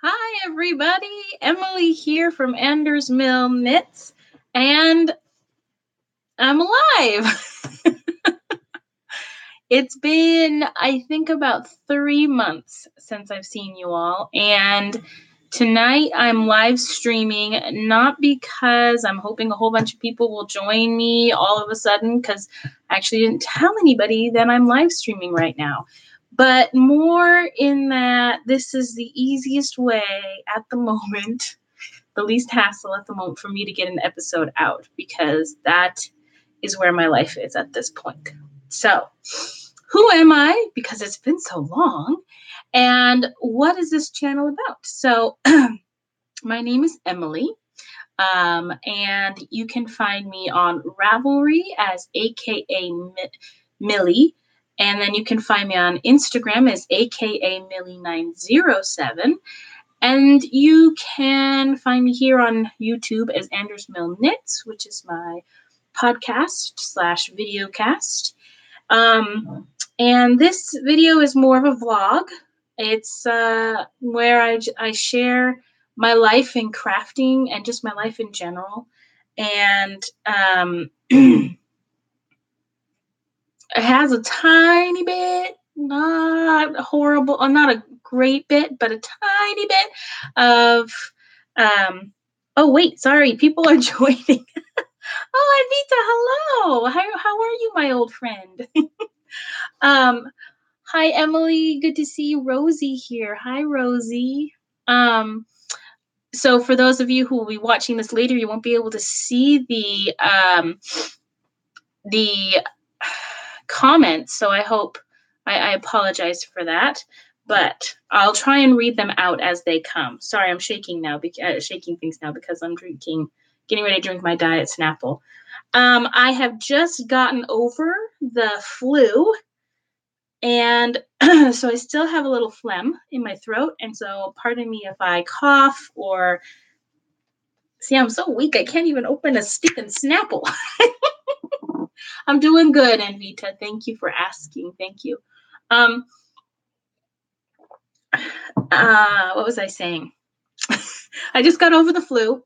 Hi, everybody. Emily here from AndersMill Knits, and I'm alive. It's been, I think, about 3 months since I've seen you all, and tonight I'm live streaming, not because I'm hoping a whole bunch of people will join me all of a sudden, because I actually didn't tell anybody that I'm live streaming right now, but more in that this is the easiest way at the moment, the least hassle at the moment for me to get an episode out, because that is where my life is at this point. So, who am I? Because it's been so long. And what is this channel about? So, my name is Emily. And you can find me on Ravelry as AKA Millie. And then you can find me on Instagram as AKA Millie907. And you can find me here on YouTube as AndersMill Knits, which is my podcast/videocast. And this video is more of a vlog. It's where I share my life in crafting and just my life in general. And it has a tiny bit, not horrible, not a great bit, but a tiny bit of, oh wait, sorry, people are joining. Oh, Anita, hello. How are you, my old friend? Hi, Emily. Good to see you. Rosie here. Hi, Rosie. So for those of you who will be watching this later, you won't be able to see the comments. So I apologize for that, but I'll try and read them out as they come. Sorry, I'm shaking things now because I'm getting ready to drink my Diet Snapple. I have just gotten over the flu, and so I still have a little phlegm in my throat, and so pardon me if I cough or... See, I'm so weak, I can't even open a stick and Snapple. I'm doing good, Anvita. Thank you for asking. Thank you. What was I saying? I just got over the flu.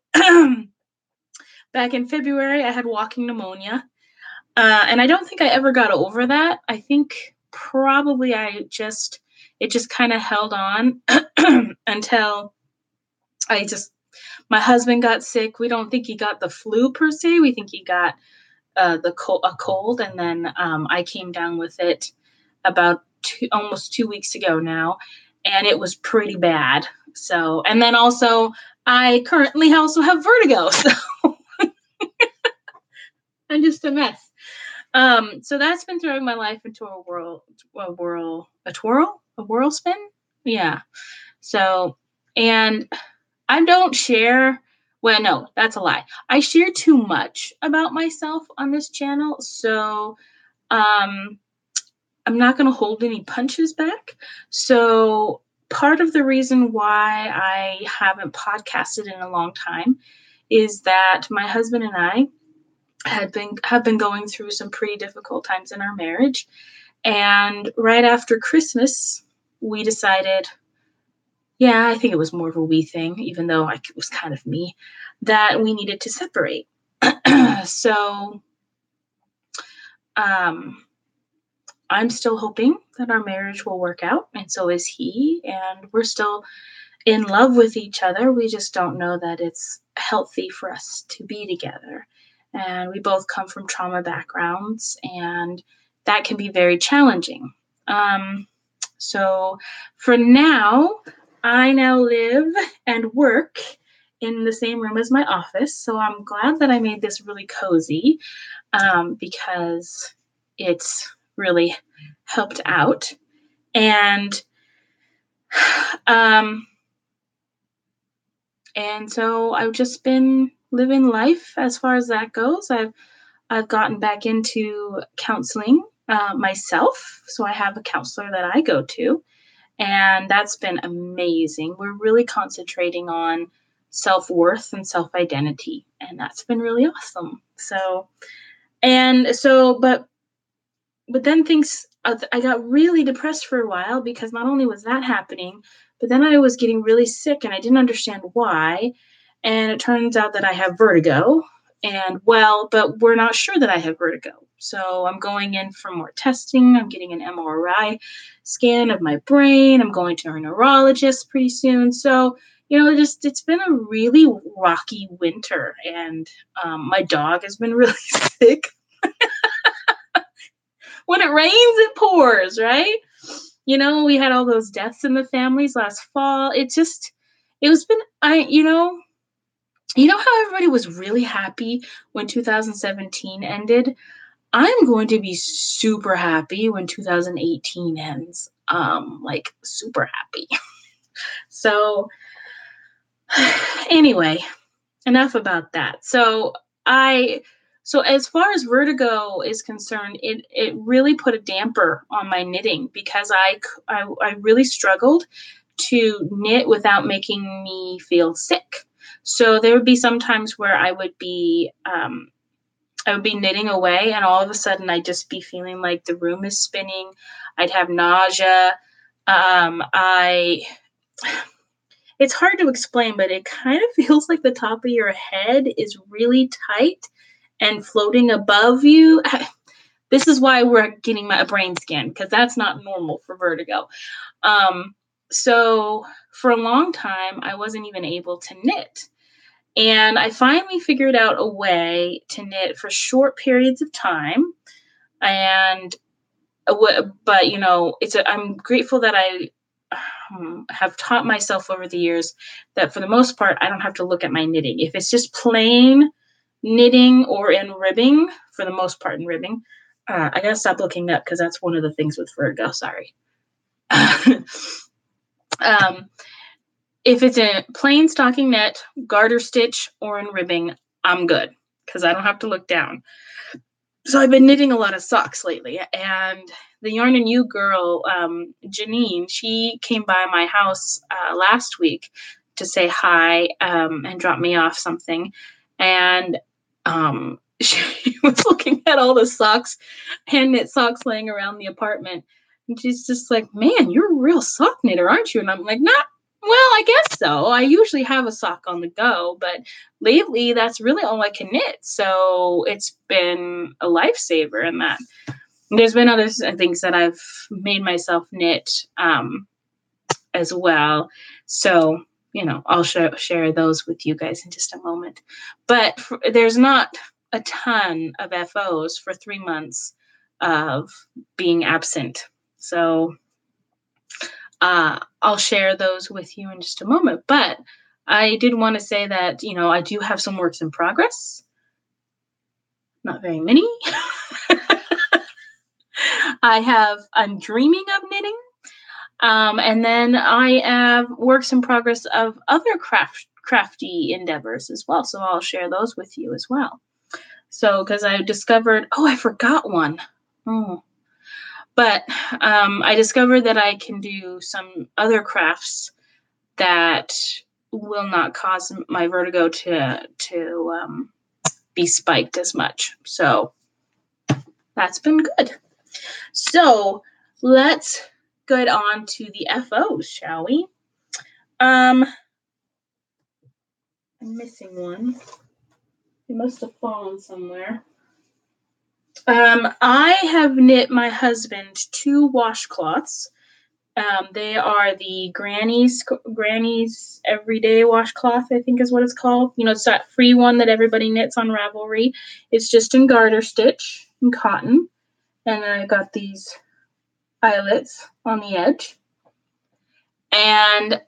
Back in February, I had walking pneumonia. And I don't think I ever got over that. I think probably it just kind of held on until my husband got sick. We don't think he got the flu per se. We think he got a cold. And then I came down with it about almost 2 weeks ago now. And it was pretty bad. So, and then also I currently also have vertigo. So I'm just a mess. So that's been throwing my life into a whirlspin. Yeah. So, and I don't share, well, no, that's a lie. I share too much about myself on this channel. So, I'm not going to hold any punches back. So part of the reason why I haven't podcasted in a long time is that my husband and I have been going through some pretty difficult times in our marriage. And right after Christmas, we decided, yeah, I think it was more of a we thing, even though it was kind of me, that we needed to separate. So, I'm still hoping that our marriage will work out, and so is he, and we're still in love with each other. We just don't know that it's healthy for us to be together. And we both come from trauma backgrounds, and that can be very challenging. So for now, I now live and work in the same room as my office. So I'm glad that I made this really cozy, because it's really helped out. And so I've just been living life as far as that goes. I've gotten back into counseling myself. So I have a counselor that I go to, and that's been amazing. We're really concentrating on self-worth and self-identity, and that's been really awesome. But then I got really depressed for a while, because not only was that happening, But then I was getting really sick and I didn't understand why. And it turns out that I have vertigo. And well, but we're not sure that I have vertigo. So I'm going in for more testing. I'm getting an MRI scan of my brain. I'm going to a neurologist pretty soon. So, just it's been a really rocky winter. And my dog has been really sick. When it rains, it pours, right? We had all those deaths in the families last fall. It was been, how everybody was really happy when 2017 ended? I'm going to be super happy when 2018 ends. Like super happy. So anyway, enough about that. So as far as vertigo is concerned, it really put a damper on my knitting because I really struggled to knit without making me feel sick. So there would be some times where I would be knitting away, and all of a sudden I'd just be feeling like the room is spinning. I'd have nausea. I It's hard to explain, but it kind of feels like the top of your head is really tight and floating above you. This is why we're getting a brain scan, because that's not normal for vertigo. So for a long time, I wasn't even able to knit. And I finally figured out a way to knit for short periods of time. And but I'm grateful that I have taught myself over the years that for the most part, I don't have to look at my knitting. If it's just plain knitting or in ribbing, for the most part in ribbing, I gotta stop looking up because that's one of the things with vertigo. Sorry. If it's in plain stocking knit, garter stitch, or in ribbing, I'm good because I don't have to look down. So I've been knitting a lot of socks lately, and the Yarn and You girl, Janine, she came by my house last week to say hi and drop me off something. And she was looking at all the socks, hand knit socks laying around the apartment. And she's just like, man, you're a real sock knitter, aren't you? And I'm like, well, I guess so. I usually have a sock on the go, but lately that's really all I can knit. So it's been a lifesaver in that. There's been other things that I've made myself knit as well. So, I'll share those with you guys in just a moment. But there's not a ton of FOs for 3 months of being absent. So I'll share those with you in just a moment. But I did want to say that, I do have some works in progress. Not very many. I'm dreaming of knitting. And then I have works in progress of other crafty endeavors as well. So I'll share those with you as well. So, because I discovered, I forgot one. But I discovered that I can do some other crafts that will not cause my vertigo to be spiked as much. So that's been good. So let's get on to the FOs, shall we? I'm missing one. It must have fallen somewhere. I have knit my husband 2 washcloths. They are the Granny's Everyday Washcloth, I think is what it's called. It's that free one that everybody knits on Ravelry. It's just in garter stitch and cotton. And then I got these eyelets on the edge. And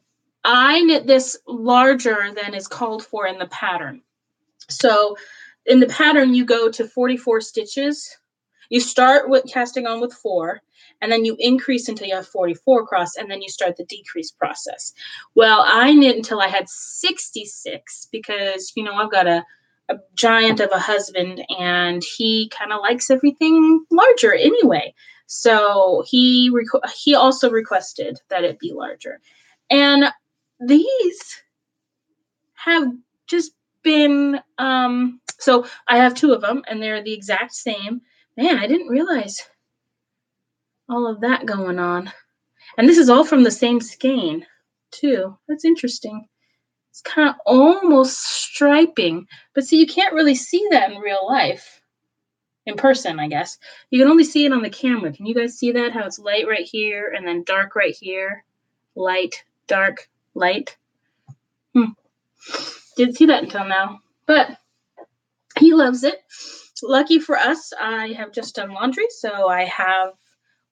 I knit this larger than is called for in the pattern. So in the pattern, you go to 44 stitches. You start with casting on with 4, and then you increase until you have 44 across, and then you start the decrease process. Well, I knit until I had 66 because, I've got a giant of a husband, and he kind of likes everything larger anyway. So he also requested that it be larger. And these have just been, so I have 2 of them, and they're the exact same. Man, I didn't realize all of that going on. And this is all from the same skein. too. That's interesting. It's kind of almost striping. But see, you can't really see that in real life. In person, I guess. You can only see it on the camera. Can you guys see that? How it's light right here and then dark right here. Light, dark, light. Didn't see that until now. But he loves it. Lucky for us, I have just done laundry, so I have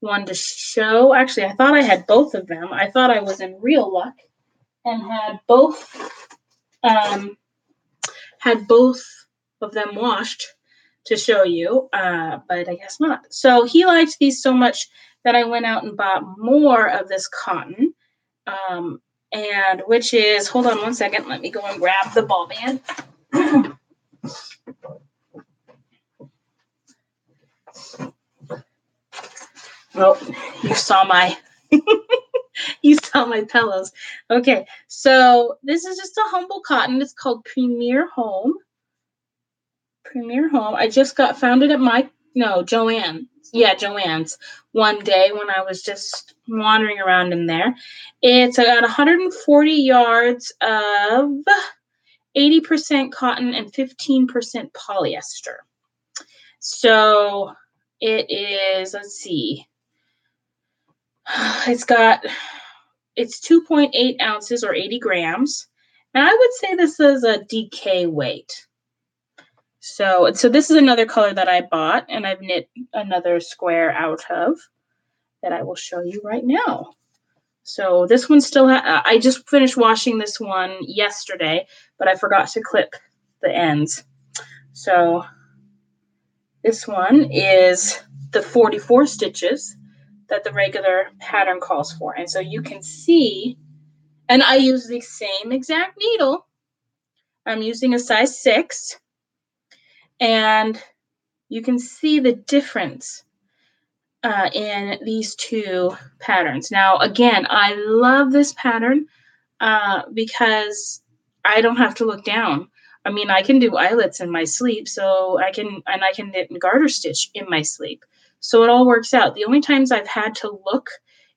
one to show. Actually, I thought I had both of them. I thought I was in real luck and had both of them washed to show you, but I guess not. So he liked these so much that I went out and bought more of this cotton, and which is, hold on one second, let me go and grab the ball band. Oh, you saw my you saw my pillows. Okay, so this is just a humble cotton. It's called Premier Home. Premier Home. I just found it at Joanne. Yeah, Joanne's one day when I was just wandering around in there. It's got 140 yards of 80% cotton and 15% polyester. So it is, let's see. It's 2.8 ounces or 80 grams. And I would say this is a DK weight. So this is another color that I bought, and I've knit another square out of that I will show you right now. So this one still I just finished washing this one yesterday, but I forgot to clip the ends. So this one is the 44 stitches that the regular pattern calls for. And so you can see, and I use the same exact needle. I'm using a size 6. And you can see the difference in these two patterns. Now, again, I love this pattern because I don't have to look down. I mean, I can do eyelets in my sleep, so I can knit and garter stitch in my sleep. So it all works out. The only times I've had to look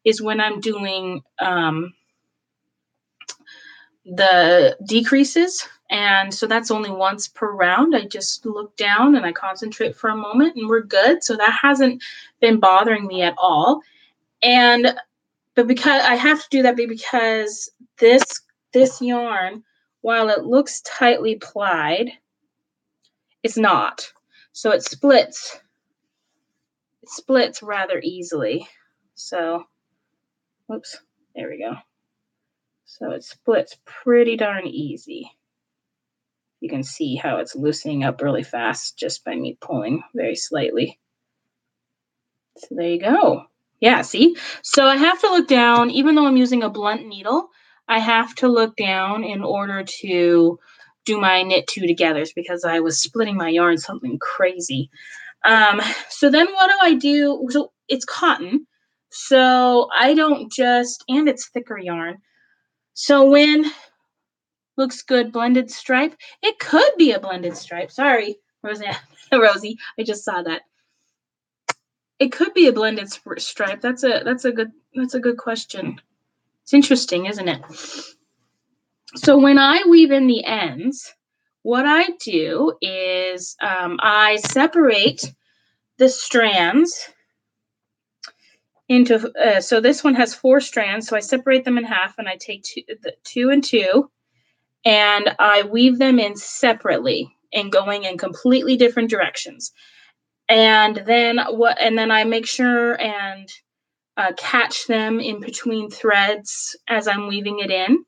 is when I'm doing the decreases, and so that's only once per round. I just look down and I concentrate for a moment and we're good. So that hasn't been bothering me at all. But because I have to do that because this yarn, while it looks tightly plied, it's not. So it splits rather easily. So whoops, there we go. So it splits pretty darn easy. You can see how it's loosening up really fast just by me pulling very slightly. So there you go. Yeah, see? So I have to look down, even though I'm using a blunt needle, I have to look down in order to do my knit two togethers because I was splitting my yarn something crazy. So then what do I do? So it's cotton. So I don't just, and it's thicker yarn. So when looks good, blended stripe. It could be a blended stripe. Sorry, Rosie. I just saw that. It could be a blended stripe. That's a good question. It's interesting, isn't it? So when I weave in the ends, what I do is I separate the strands into. So this one has 4 strands. So I separate them in half, and I take 2 and 2. And I weave them in separately and going in completely different directions. And then I make sure and catch them in between threads as I'm weaving it in.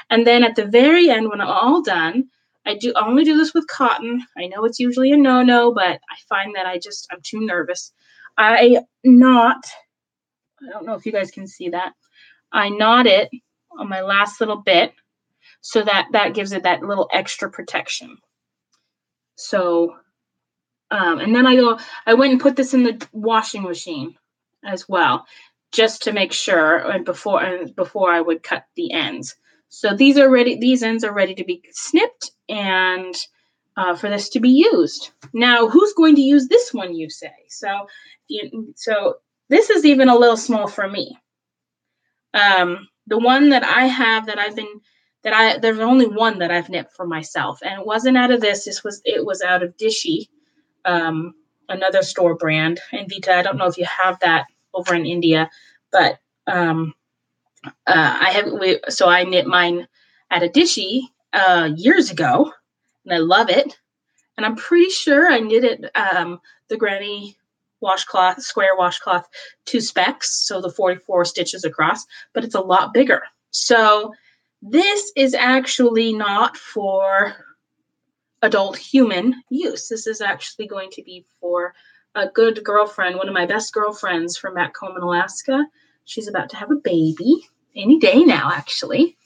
And then at the very end, when I'm all done, I only do this with cotton. I know it's usually a no-no, but I find that I'm too nervous. I don't know if you guys can see that. I knot it on my last little bit. So that gives it that little extra protection. So, and then I went and put this in the washing machine as well, just to make sure, and before I would cut the ends. So these ends are ready to be snipped and for this to be used. Now, who's going to use this one, you say? So this is even a little small for me. The one that I have there's only one that I've knit for myself, and it wasn't out of this. It was out of Dishy, another store brand. And Vita, I don't know if you have that over in India, but I knit mine at a Dishy years ago, and I love it. And I'm pretty sure I knitted the granny washcloth, square washcloth, 2 specs, so the 44 stitches across, but it's a lot bigger. So this is actually not for adult human use. This is actually going to be for a good girlfriend, one of my best girlfriends from back home in Alaska. She's about to have a baby any day now, actually.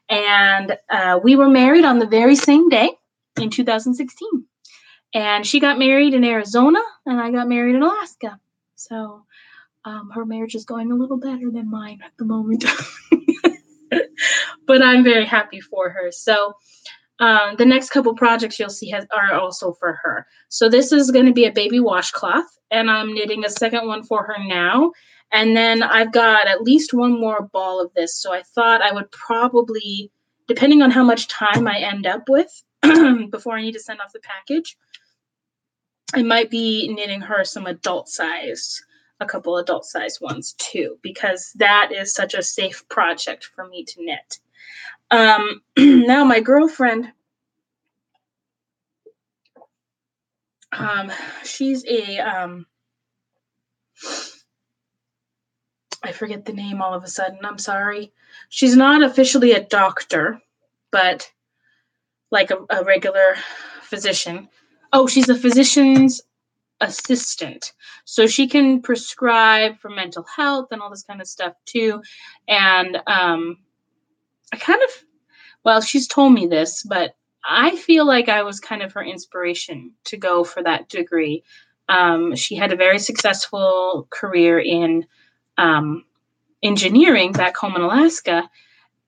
And we were married on the very same day in 2016. And she got married in Arizona, and I got married in Alaska. So her marriage is going a little better than mine at the moment. But I'm very happy for her. So the next couple projects you'll see are also for her. So this is going to be a baby washcloth, and I'm knitting a second one for her now. And then I've got at least one more ball of this. So I thought I would probably, depending on how much time I end up with before I need to send off the package, I might be knitting her a couple adult size ones too, because that is such a safe project for me to knit. Now my girlfriend, she's I forget the name all of a sudden. I'm sorry. She's not officially a doctor, but like a regular physician. Oh, she's a physician's assistant. So she can prescribe for mental health and all this kind of stuff too. And she's told me this, but I feel like I was kind of her inspiration to go for that degree. She had a very successful career in engineering back home in Alaska.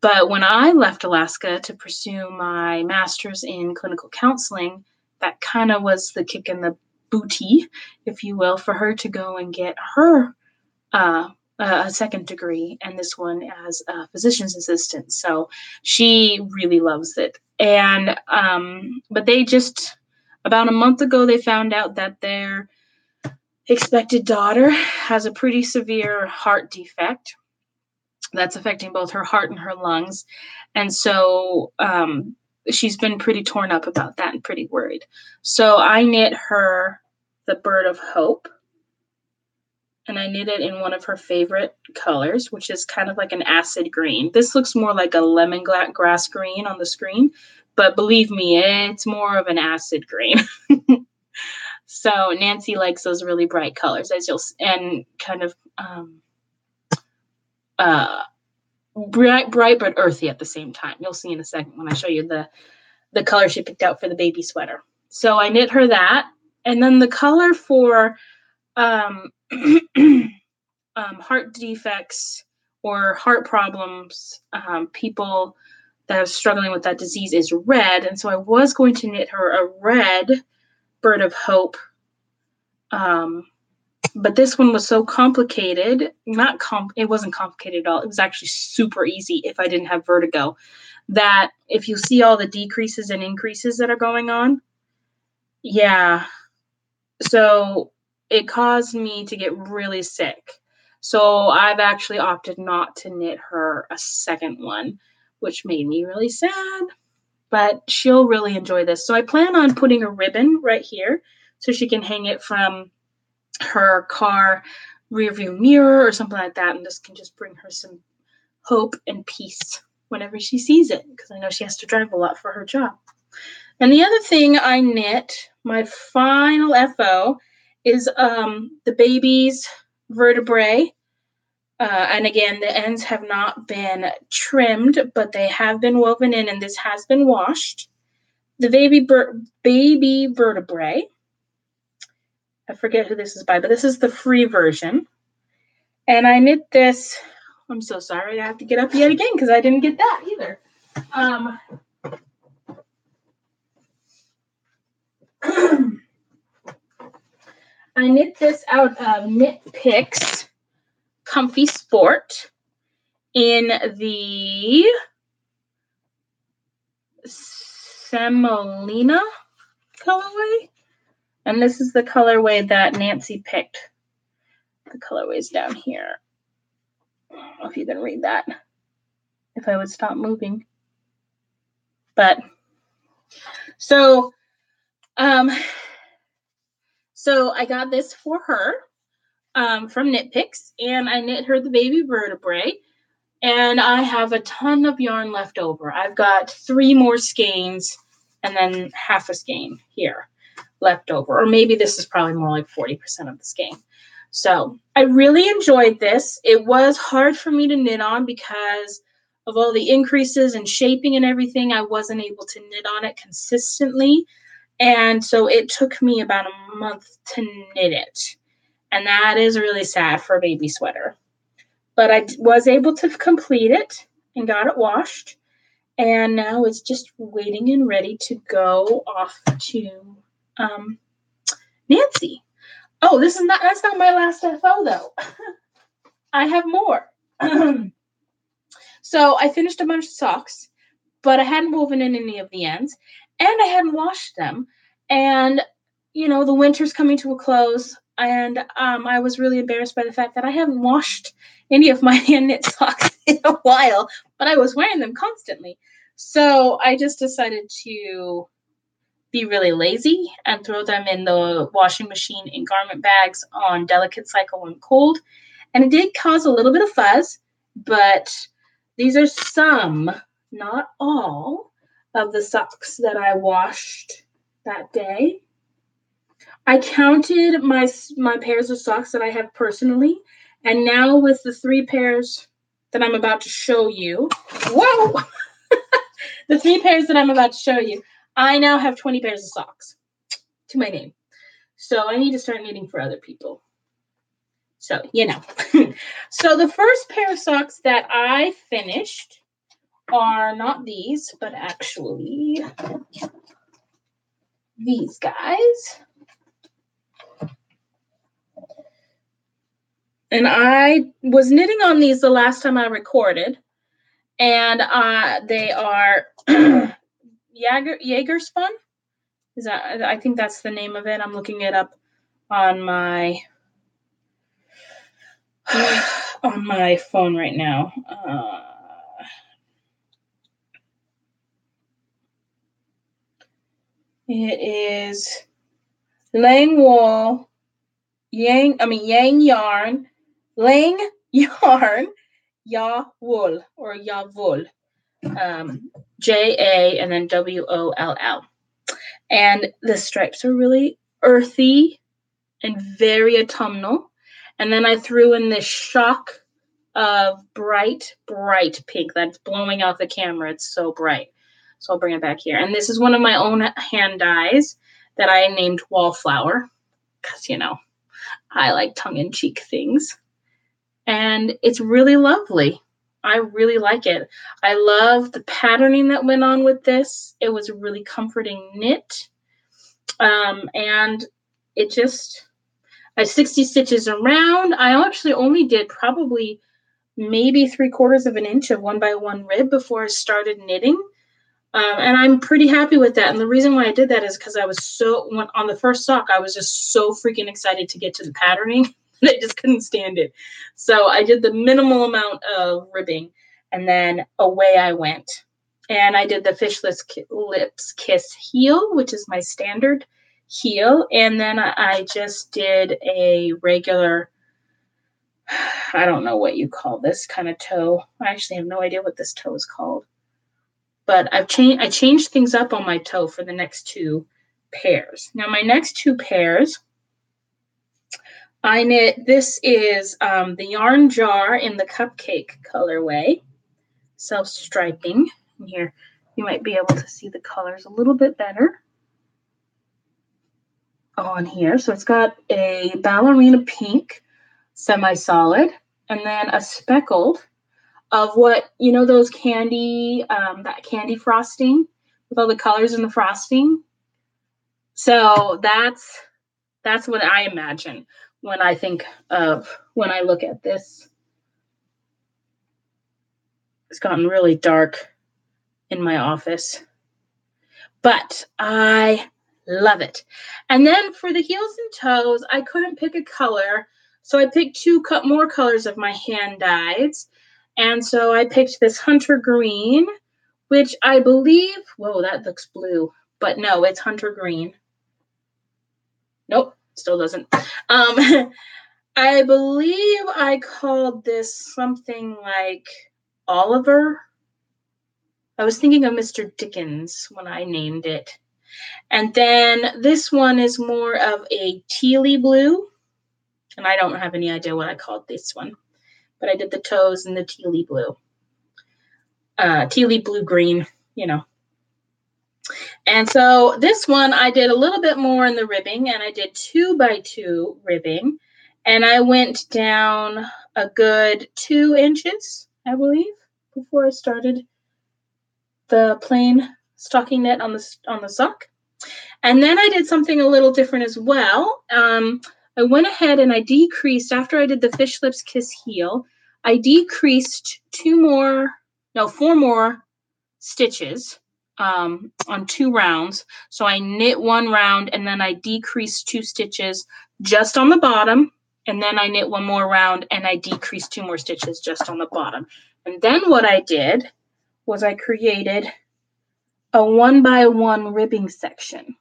But when I left Alaska to pursue my master's in clinical counseling, that kind of was the kick in the booty, if you will, for her to go and get her a second degree, and this one as a physician's assistant. So she really loves it. And but they just about a month ago they found out that their expected daughter has a pretty severe heart defect that's affecting both her heart and her lungs. And so she's been pretty torn up about that and pretty worried. So I knit her the Bird of Hope. And I knit it in one of her favorite colors, which is kind of like an acid green. This looks more like a lemongrass green on the screen, but believe me, it's more of an acid green. So Nancy likes those really bright colors, and kind of bright but earthy at the same time. You'll see in a second when I show you the color she picked out for the baby sweater. So I knit her that, and then the color for heart defects or heart problems, people that are struggling with that disease, is red. And so I was going to knit her a red Bird of Hope. But this one was so complicated. It wasn't complicated at all. It was actually super easy if I didn't have vertigo. That if you see all the decreases and increases that are going on, yeah. So it caused me to get really sick. So I've actually opted not to knit her a second one, which made me really sad. But she'll really enjoy this. So I plan on putting a ribbon right here so she can hang it from her car rearview mirror or something like that, and this can just bring her some hope and peace whenever she sees it, because I know she has to drive a lot for her job. And the other thing I knit, my final FO, is the baby's vertebrae. And again, the ends have not been trimmed, but they have been woven in, and this has been washed. The baby vertebrae. I forget who this is by, but this is the free version. And I knit this. I'm so sorry. I have to get up yet again because I didn't get that either. I knit this out of Knit Picks Comfy Sport. in the Semolina colorway. And this is the colorway that Nancy picked. The colorway's down here. I don't know if you can read that. If I would stop moving. But so I got this for her from Knit Picks, and I knit her the baby vertebrae, and I have a ton of yarn left over. I've got 3 more skeins and then half a skein here left over, or maybe this is probably more like 40% of the skein. So I really enjoyed this. It was hard for me to knit on because of all the increases and shaping and everything. I wasn't able to knit on it consistently. And so it took me about a month to knit it. And that is really sad for a baby sweater. But I was able to complete it and got it washed. And now it's just waiting and ready to go off to Nancy. Oh, that's not my last FO though. I have more. So I finished a bunch of socks, but I hadn't woven in any of the ends, and I hadn't washed them. And the winter's coming to a close, and I was really embarrassed by the fact that I haven't washed any of my hand knit socks in a while, but I was wearing them constantly. So I just decided to be really lazy and throw them in the washing machine in garment bags on delicate cycle when cold. And it did cause a little bit of fuzz, but these are some, not all, of the socks that I washed that day. I counted my pairs of socks that I have personally, and now with the 3 pairs that I'm about to show you, whoa, the 3 pairs that I'm about to show you, I now have 20 pairs of socks to my name. So I need to start knitting for other people. So, So the first pair of socks that I finished are not these, but actually these guys. And I was knitting on these the last time I recorded. And they are Jaeger spun. I think that's the name of it. I'm looking it up on my phone right now. It is Yang Yarn, Lang Yarn, Ya Wool, or Ya Wool, JA and then WOLL. And the stripes are really earthy and very autumnal. And then I threw in this shock of bright, bright pink that's blowing out the camera. It's so bright. So I'll bring it back here. And this is one of my own hand dyes that I named Wallflower because, I like tongue-in-cheek things. And it's really lovely. I really like it. I love the patterning that went on with this. It was a really comforting knit. And it just, I have 60 stitches around. I actually only did probably maybe 3/4 of an inch of 1x1 rib before I started knitting. And I'm pretty happy with that. And the reason why I did that is because I was on the first sock, I was just so freaking excited to get to the patterning that I just couldn't stand it. So I did the minimal amount of ribbing, and then away I went. And I did the Fish Lips Kiss heel, which is my standard heel. And then I just did a regular, I don't know what you call this kind of toe. I actually have no idea what this toe is called. But I changed things up on my toe for the next 2 pairs. Now my next 2 pairs, I knit, this is the Yarn Jar in the Cupcake colorway, self-striping. Here, you might be able to see the colors a little bit better on here. So it's got a ballerina pink, semi-solid, and then a speckled of what, those candy, that candy frosting with all the colors in the frosting. So that's what I imagine when I think of, when I look at this It's gotten really dark in my office, but I love it. And then for the heels and toes, I couldn't pick a color, so I picked two more colors of my hand dyes. And so I picked this hunter green, which I believe, whoa, that looks blue, but no, it's hunter green. Nope, still doesn't. I believe I called this something like Oliver. I was thinking of Mr. Dickens when I named it. And then this one is more of a tealy blue. And I don't have any idea what I called this one. But I did the toes in the tealy blue. Tealy blue green, you know. And so this one, I did a little bit more in the ribbing. And I did 2x2 ribbing. And I went down a good 2 inches, I believe, before I started the plain stocking knit on the sock. And then I did something a little different as well. I went ahead and I decreased, after I did the Fish Lips Kiss heel, I decreased 4 more stitches on 2 rounds. So I knit 1 round and then I decreased 2 stitches just on the bottom. And then I knit 1 more round and I decreased 2 more stitches just on the bottom. And then what I did was I created a 1x1 ribbing section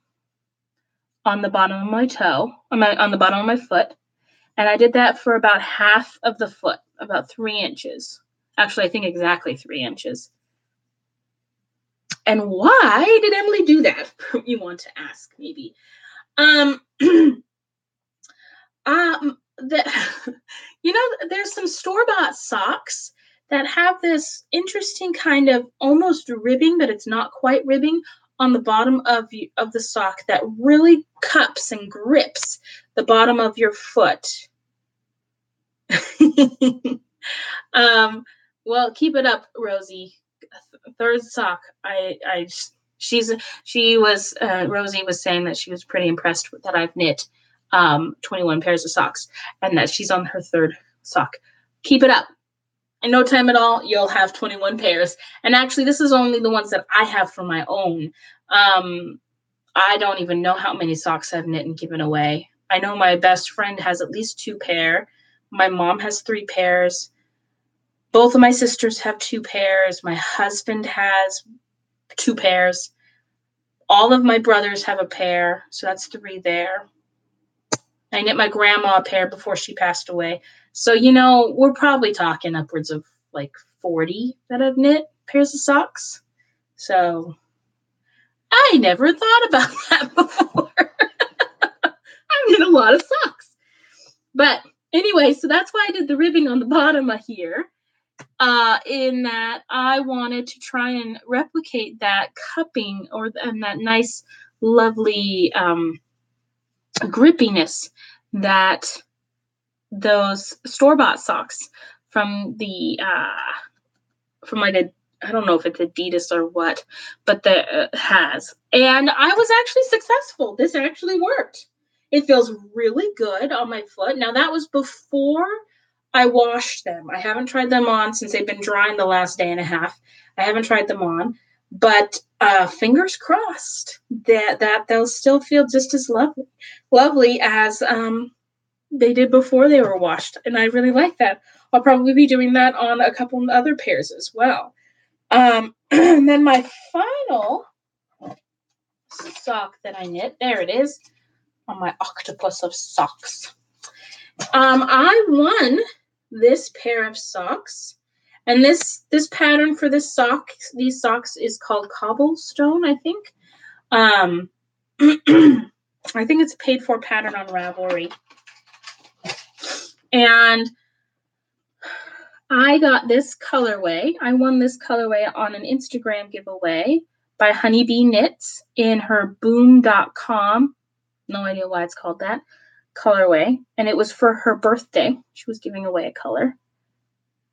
on the bottom of my toe, on the bottom of my foot. And I did that for about half of the foot, about 3 inches. Actually, I think exactly 3 inches. And why did Emily do that? You want to ask, maybe. There's some store-bought socks that have this interesting kind of almost ribbing, but it's not quite ribbing, on the bottom of the sock that really cups and grips the bottom of your foot. Well, keep it up, Rosie. Third sock. Rosie was saying that she was pretty impressed that I've knit 21 pairs of socks and that she's on her 3rd sock. Keep it up. In no time at all, you'll have 21 pairs. And actually, this is only the ones that I have for my own. I don't even know how many socks I've knit and given away. I know my best friend has at least 2 pair. My mom has 3 pairs. Both of my sisters have 2 pairs. My husband has 2 pairs. All of my brothers have a pair, so that's 3 there. I knit my grandma a pair before she passed away. So, we're probably talking upwards of like 40 that I've knit pairs of socks. So I never thought about that before. I've knit a lot of socks. But anyway, so that's why I did the ribbing on the bottom of here. In that I wanted to try and replicate that cupping and that nice, lovely grippiness that those store-bought socks from I don't know if it's Adidas or what, but has. And I was actually successful. This actually worked. It feels really good on my foot. Now, that was before I washed them. I haven't tried them on since they've been drying the last day and a half. I haven't tried them on, but fingers crossed that they'll still feel just as lovely as they did before they were washed. And I really like that. I'll probably be doing that on a couple other pairs as well. And then my final sock that I knit, there it is, on my octopus of socks. I won this pair of socks, and this pattern for these socks is called Cobblestone, I think. I think it's a paid-for pattern on Ravelry. And I got this colorway. I won this colorway on an Instagram giveaway by Honeybee Knits in her boom.com. No idea why it's called that. Colorway. And it was for her birthday. She was giving away a color.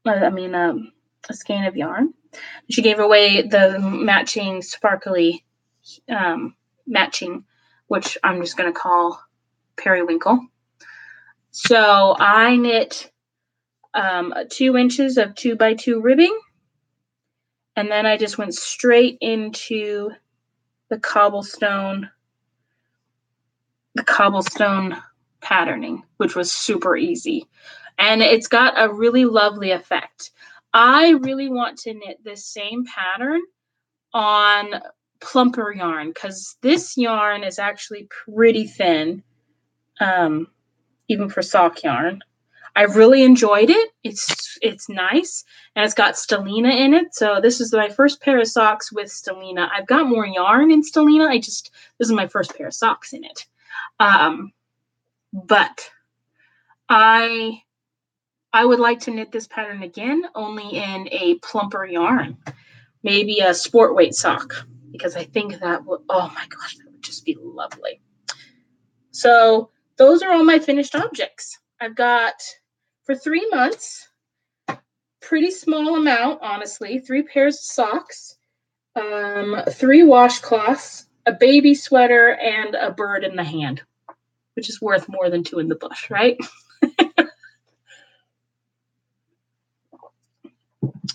A skein of yarn. She gave away the matching sparkly matching, which I'm just going to call periwinkle. So I knit 2 inches of 2x2 ribbing, And then I just went straight into the cobblestone patterning, which was super easy. And it's got a really lovely effect. I really want to knit this same pattern on plumper yarn because this yarn is actually pretty thin, even for sock yarn. I really enjoyed it. It's nice, and it's got stellina in it. So this is my first pair of socks with stellina. I've got more yarn in stellina. This is my first pair of socks in it. But I would like to knit this pattern again, only in a plumper yarn, maybe a sport weight sock, because I think that would, oh my gosh, that would just be lovely. So those are all my finished objects. I've got, for 3 months, pretty small amount, honestly, 3 pairs of socks, 3 washcloths, a baby sweater, and a bird in the hand, which is worth more than 2 in the bush, right?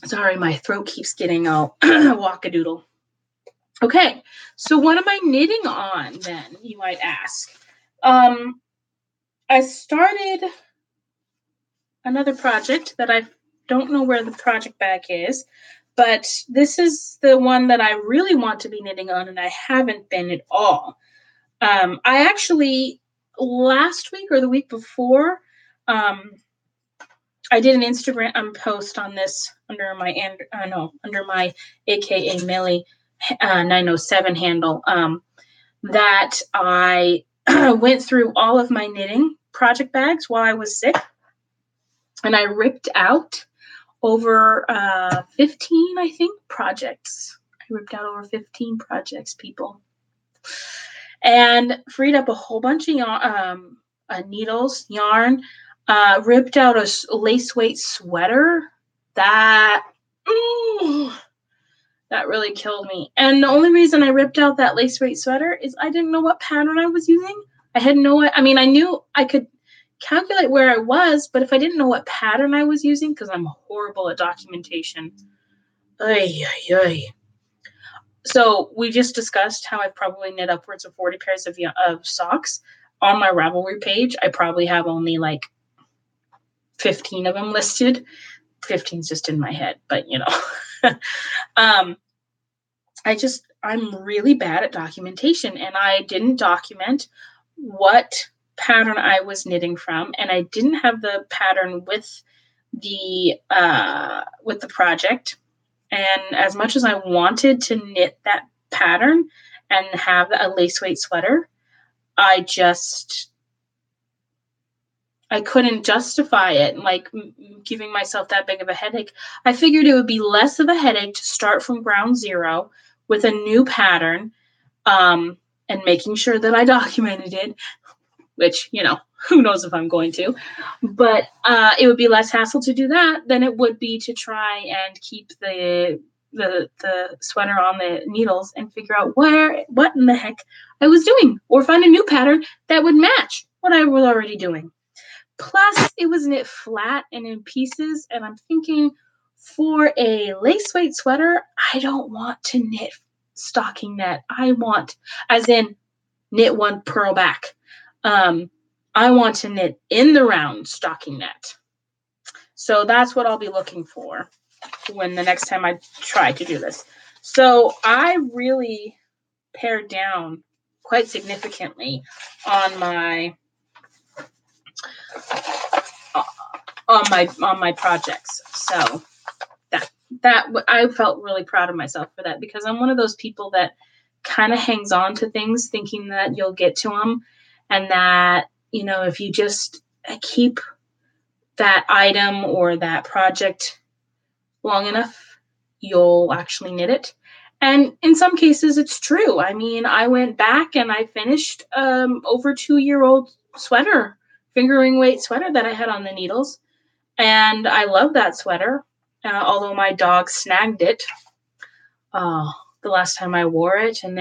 Sorry, my throat keeps getting all wackadoodle. Okay, so what am I knitting on then, you might ask? I started another project that I don't know where the project bag is, but this is the one that I really want to be knitting on, and I haven't been at all. I actually, last week or the week before, I did an Instagram post on this under my AKA Millie 907 handle, that I went through all of my knitting project bags while I was sick, and I ripped out over 15, I think, projects. I ripped out over 15 projects, people, and freed up a whole bunch of needles, yarn, ripped out a lace weight sweater that really killed me. And the only reason I ripped out that lace weight sweater is I didn't know what pattern I was using. I knew I could calculate where I was, but if I didn't know what pattern I was using, because I'm horrible at documentation. So we just discussed how I've probably knit upwards of 40 pairs of socks. On my Ravelry page, I probably have only like 15 of them listed. 15's just in my head, but I'm really bad at documentation, and I didn't document what pattern I was knitting from, and I didn't have the pattern with the project. And as much as I wanted to knit that pattern and have a lace weight sweater, I couldn't justify it, like giving myself that big of a headache. I figured it would be less of a headache to start from ground zero with a new pattern, and making sure that I documented it, which, who knows if I'm going to, but it would be less hassle to do that than it would be to try and keep the sweater on the needles and figure out what in the heck I was doing, or find a new pattern that would match what I was already doing. Plus, it was knit flat and in pieces, and I'm thinking, for a lace weight sweater, I don't want to knit stocking net. I want, as in, knit one, purl back. I want to knit in the round stocking net. So that's what I'll be looking for when the next time I try to do this. So I really pared down quite significantly on my projects. So that I felt really proud of myself for that, because I'm one of those people that kind of hangs on to things thinking that you'll get to them, and that, if you just keep that item or that project long enough, you'll actually knit it. And in some cases, it's true. I mean, I went back and I finished over 2-year-old sweater, fingering weight sweater that I had on the needles. And I love that sweater, although my dog snagged it the last time I wore it. And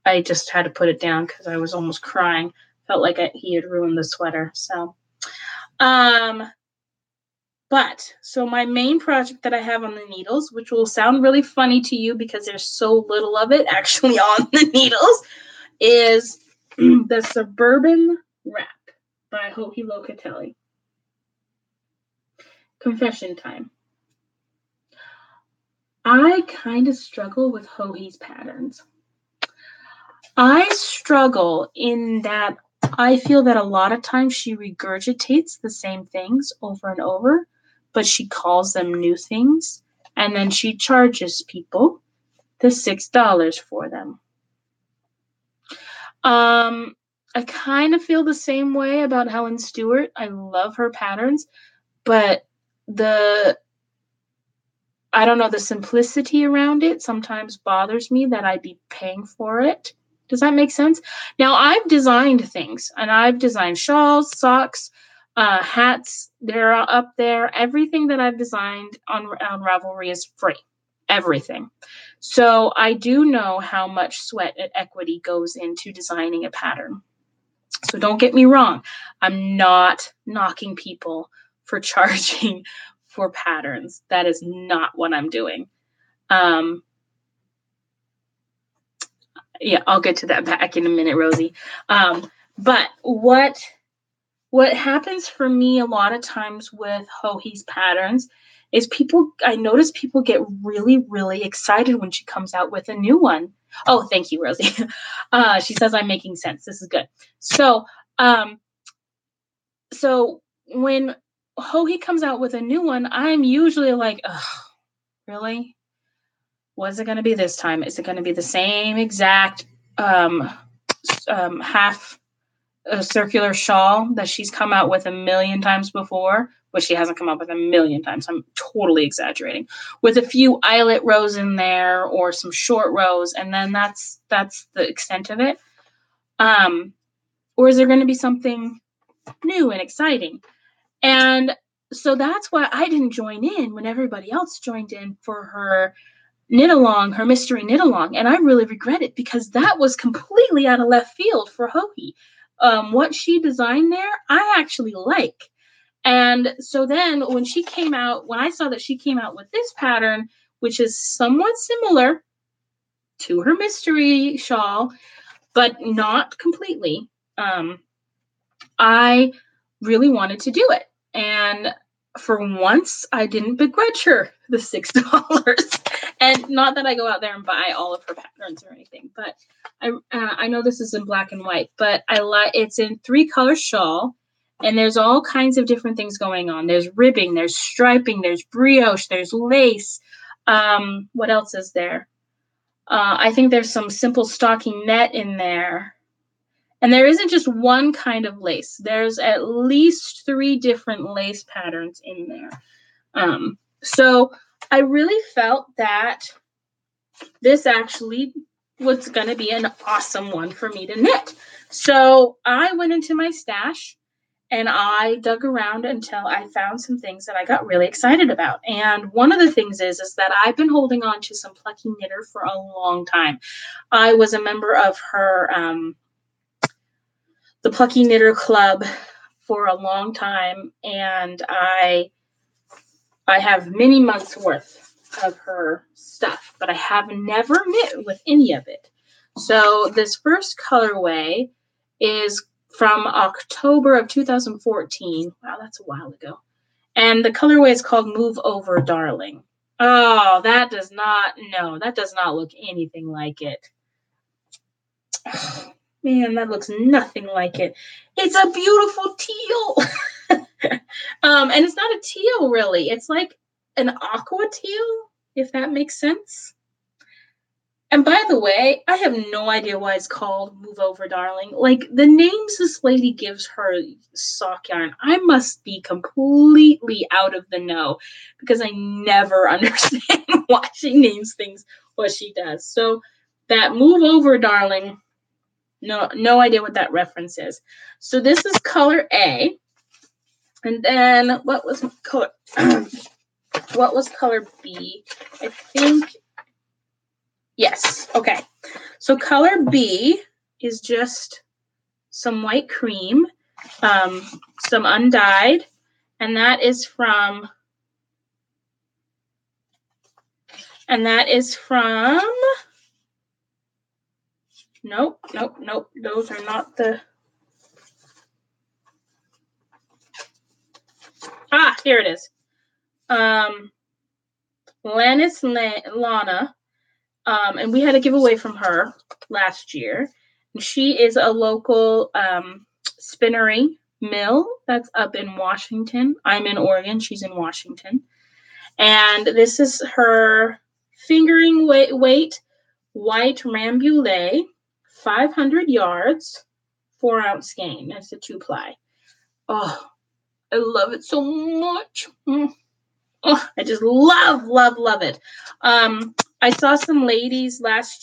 I just had to put it down because I was almost crying. Felt like he had ruined the sweater. So, But, so my main project that I have on the needles, which will sound really funny to you because there's so little of it actually on the needles, is the Suburban Wrap by Joji Locatelli. Confession time. I kind of struggle with Joji's patterns. I struggle in that I feel that a lot of times she regurgitates the same things over and over, but she calls them new things, and then she charges people the $6 for them. I kind of feel the same way about Helen Stewart. I love her patterns, but the simplicity around it sometimes bothers me that I'd be paying for it. Does that make sense? Now, I've designed things, and I've designed shawls, socks, hats. They're up there. Everything that I've designed on Ravelry is free. Everything. So I do know how much sweat and equity goes into designing a pattern. So don't get me wrong. I'm not knocking people for charging for patterns. That is not what I'm doing. Yeah, I'll get to that back in a minute, Rosie. But what happens for me a lot of times with Joji's patterns is I notice people get really, really excited when she comes out with a new one. Oh, thank you, Rosie. She says I'm making sense. This is good. So when Joji comes out with a new one, I'm usually like, ugh, really? What's it going to be this time? Is it going to be the same exact half circular shawl that she's come out with a million times before? Which she hasn't come up with a million times. I'm totally exaggerating. With a few eyelet rows in there or some short rows, and then that's the extent of it. Or is there going to be something new and exciting? And so that's why I didn't join in when everybody else joined in for her knit along, her mystery knit along. And I really regret it because that was completely out of left field for Joji. What she designed there, I actually like. And so then when I saw that she came out with this pattern, which is somewhat similar to her mystery shawl, but not completely, I really wanted to do it. And for once, I didn't begrudge her the $6. And not that I go out there and buy all of her patterns or anything, but I know this is in black and white, but it's in 3-color shawl, and there's all kinds of different things going on. There's ribbing, there's striping, there's brioche, there's lace. What else is there? I think there's some simple stocking net in there. And there isn't just one kind of lace. There's at least 3 different lace patterns in there. So I really felt that this actually was going to be an awesome one for me to knit. So I went into my stash and I dug around until I found some things that I got really excited about. And one of the things is that I've been holding on to some Plucky Knitter for a long time. I was a member of her the Plucky Knitter Club for a long time, and I have many months worth of her stuff, but I have never knit with any of it. So this first colorway is from October of 2014. Wow, that's a while ago. And the colorway is called Move Over, Darling. Oh, that does not look anything like it. Oh, man, that looks nothing like it. It's a beautiful teal. And it's not a teal, really. It's like an aqua teal, if that makes sense. And by the way, I have no idea why it's called Move Over, Darling. Like, the names this lady gives her sock yarn, I must be completely out of the know because I never understand why she names things what she does. So that Move Over, Darling, no idea what that reference is. So this is color A. And then what was color B? I think, yes. Okay. So color B is just some white cream, some undyed, and that is from And that is from, nope. Those are not the, here it is. Lannis Lana. And we had a giveaway from her last year. And she is a local spinnery mill that's up in Washington. I'm in Oregon. She's in Washington. And this is her fingering weight white Rambouillet, 500 yards, 4-ounce skein. It's a 2-ply. Oh, I love it so much. Oh, I just love it. I saw some ladies last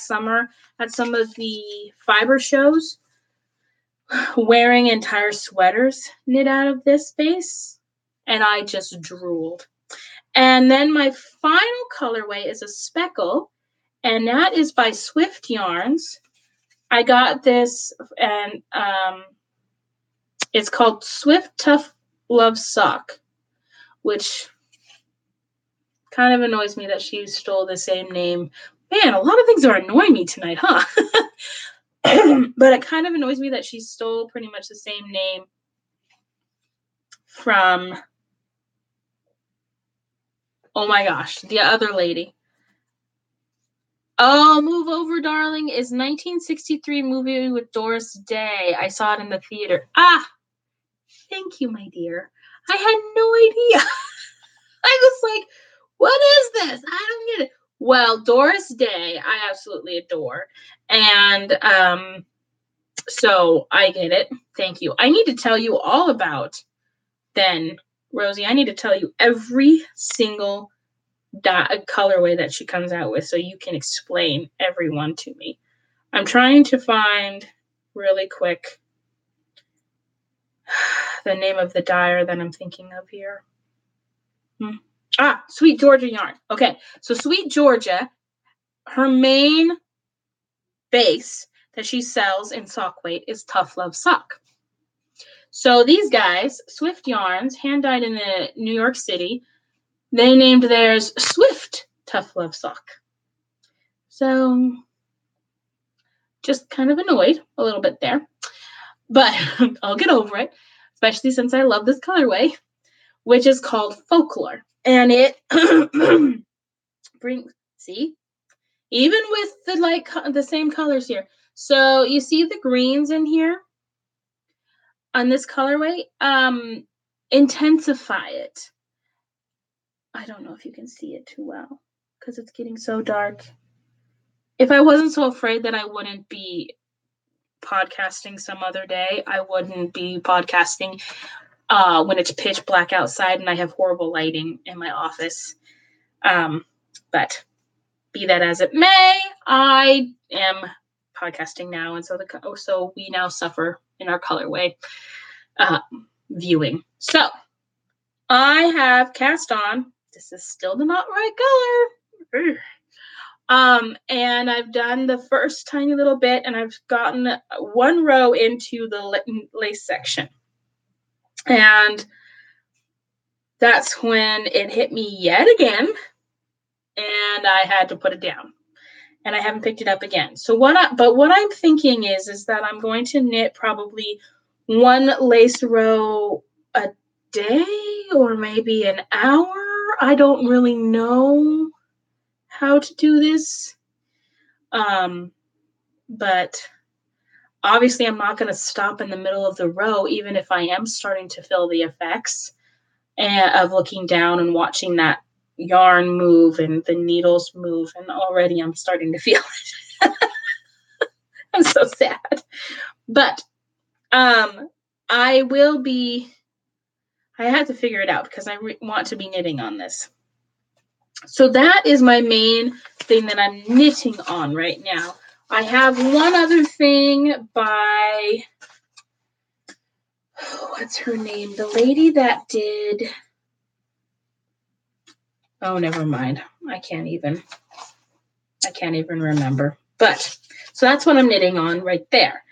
summer at some of the fiber shows wearing entire sweaters knit out of this base, and I just drooled. And then my final colorway is a speckle, and that is by Swift Yarns. I got this, and it's called Swift Tough Love Sock, which kind of annoys me that she stole the same name. Man, a lot of things are annoying me tonight, huh? But it kind of annoys me that she stole pretty much the same name from, oh my gosh, the other lady. Oh, Move Over, Darling is 1963 movie with Doris Day. I saw it in the theater. Thank you, my dear. I had no idea. I was like, what is this? I don't get it. Well, Doris Day, I absolutely adore. And so I get it. Thank you. I need to tell you all about, then, Rosie, I need to tell you every single colorway that she comes out with so you can explain every one to me. I'm trying to find really quick the name of the dyer that I'm thinking of here. Sweet Georgia yarn. Okay, so Sweet Georgia, her main base that she sells in sock weight is Tough Love Sock. So these guys, Swift Yarns, hand dyed in the New York City, they named theirs Swift Tough Love Sock. So just kind of annoyed a little bit there, but I'll get over it, especially since I love this colorway, which is called Folklore. And it see, even with the same colors here. So you see the greens in here on this colorway, intensify it. I don't know if you can see it too well because it's getting so dark. If I wasn't so afraid that I wouldn't be podcasting some other day, I wouldn't be podcasting when it's pitch black outside and I have horrible lighting in my office. But be that as it may, I am podcasting now, and so we now suffer in our colorway viewing. So I have cast on. This is still the not right color. And I've done the first tiny little bit, and I've gotten one row into the lace section. And that's when it hit me yet again, and I had to put it down. And I haven't picked it up again. So what I'm thinking is that I'm going to knit probably one lace row a day or maybe an hour. I don't really know how to do this. But obviously I'm not going to stop in the middle of the row, even if I am starting to feel the effects of looking down and watching that yarn move and the needles move. And already I'm starting to feel it. I'm so sad. But I had to figure it out because I want to be knitting on this. So that is my main thing that I'm knitting on right now. I have one other thing by, what's her name? The lady that did, oh, never mind. I can't even remember. But, so that's what I'm knitting on right there.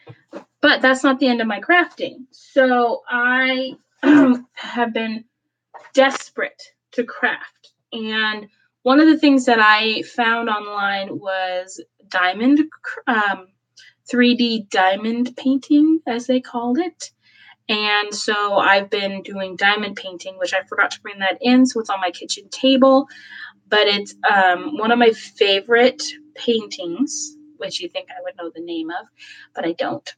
But that's not the end of my crafting. So I have been desperate to craft. And one of the things that I found online was diamond, 3D diamond painting, as they called it. And so I've been doing diamond painting, which I forgot to bring that in, so it's on my kitchen table. But it's one of my favorite paintings, which you think I would know the name of, but I don't.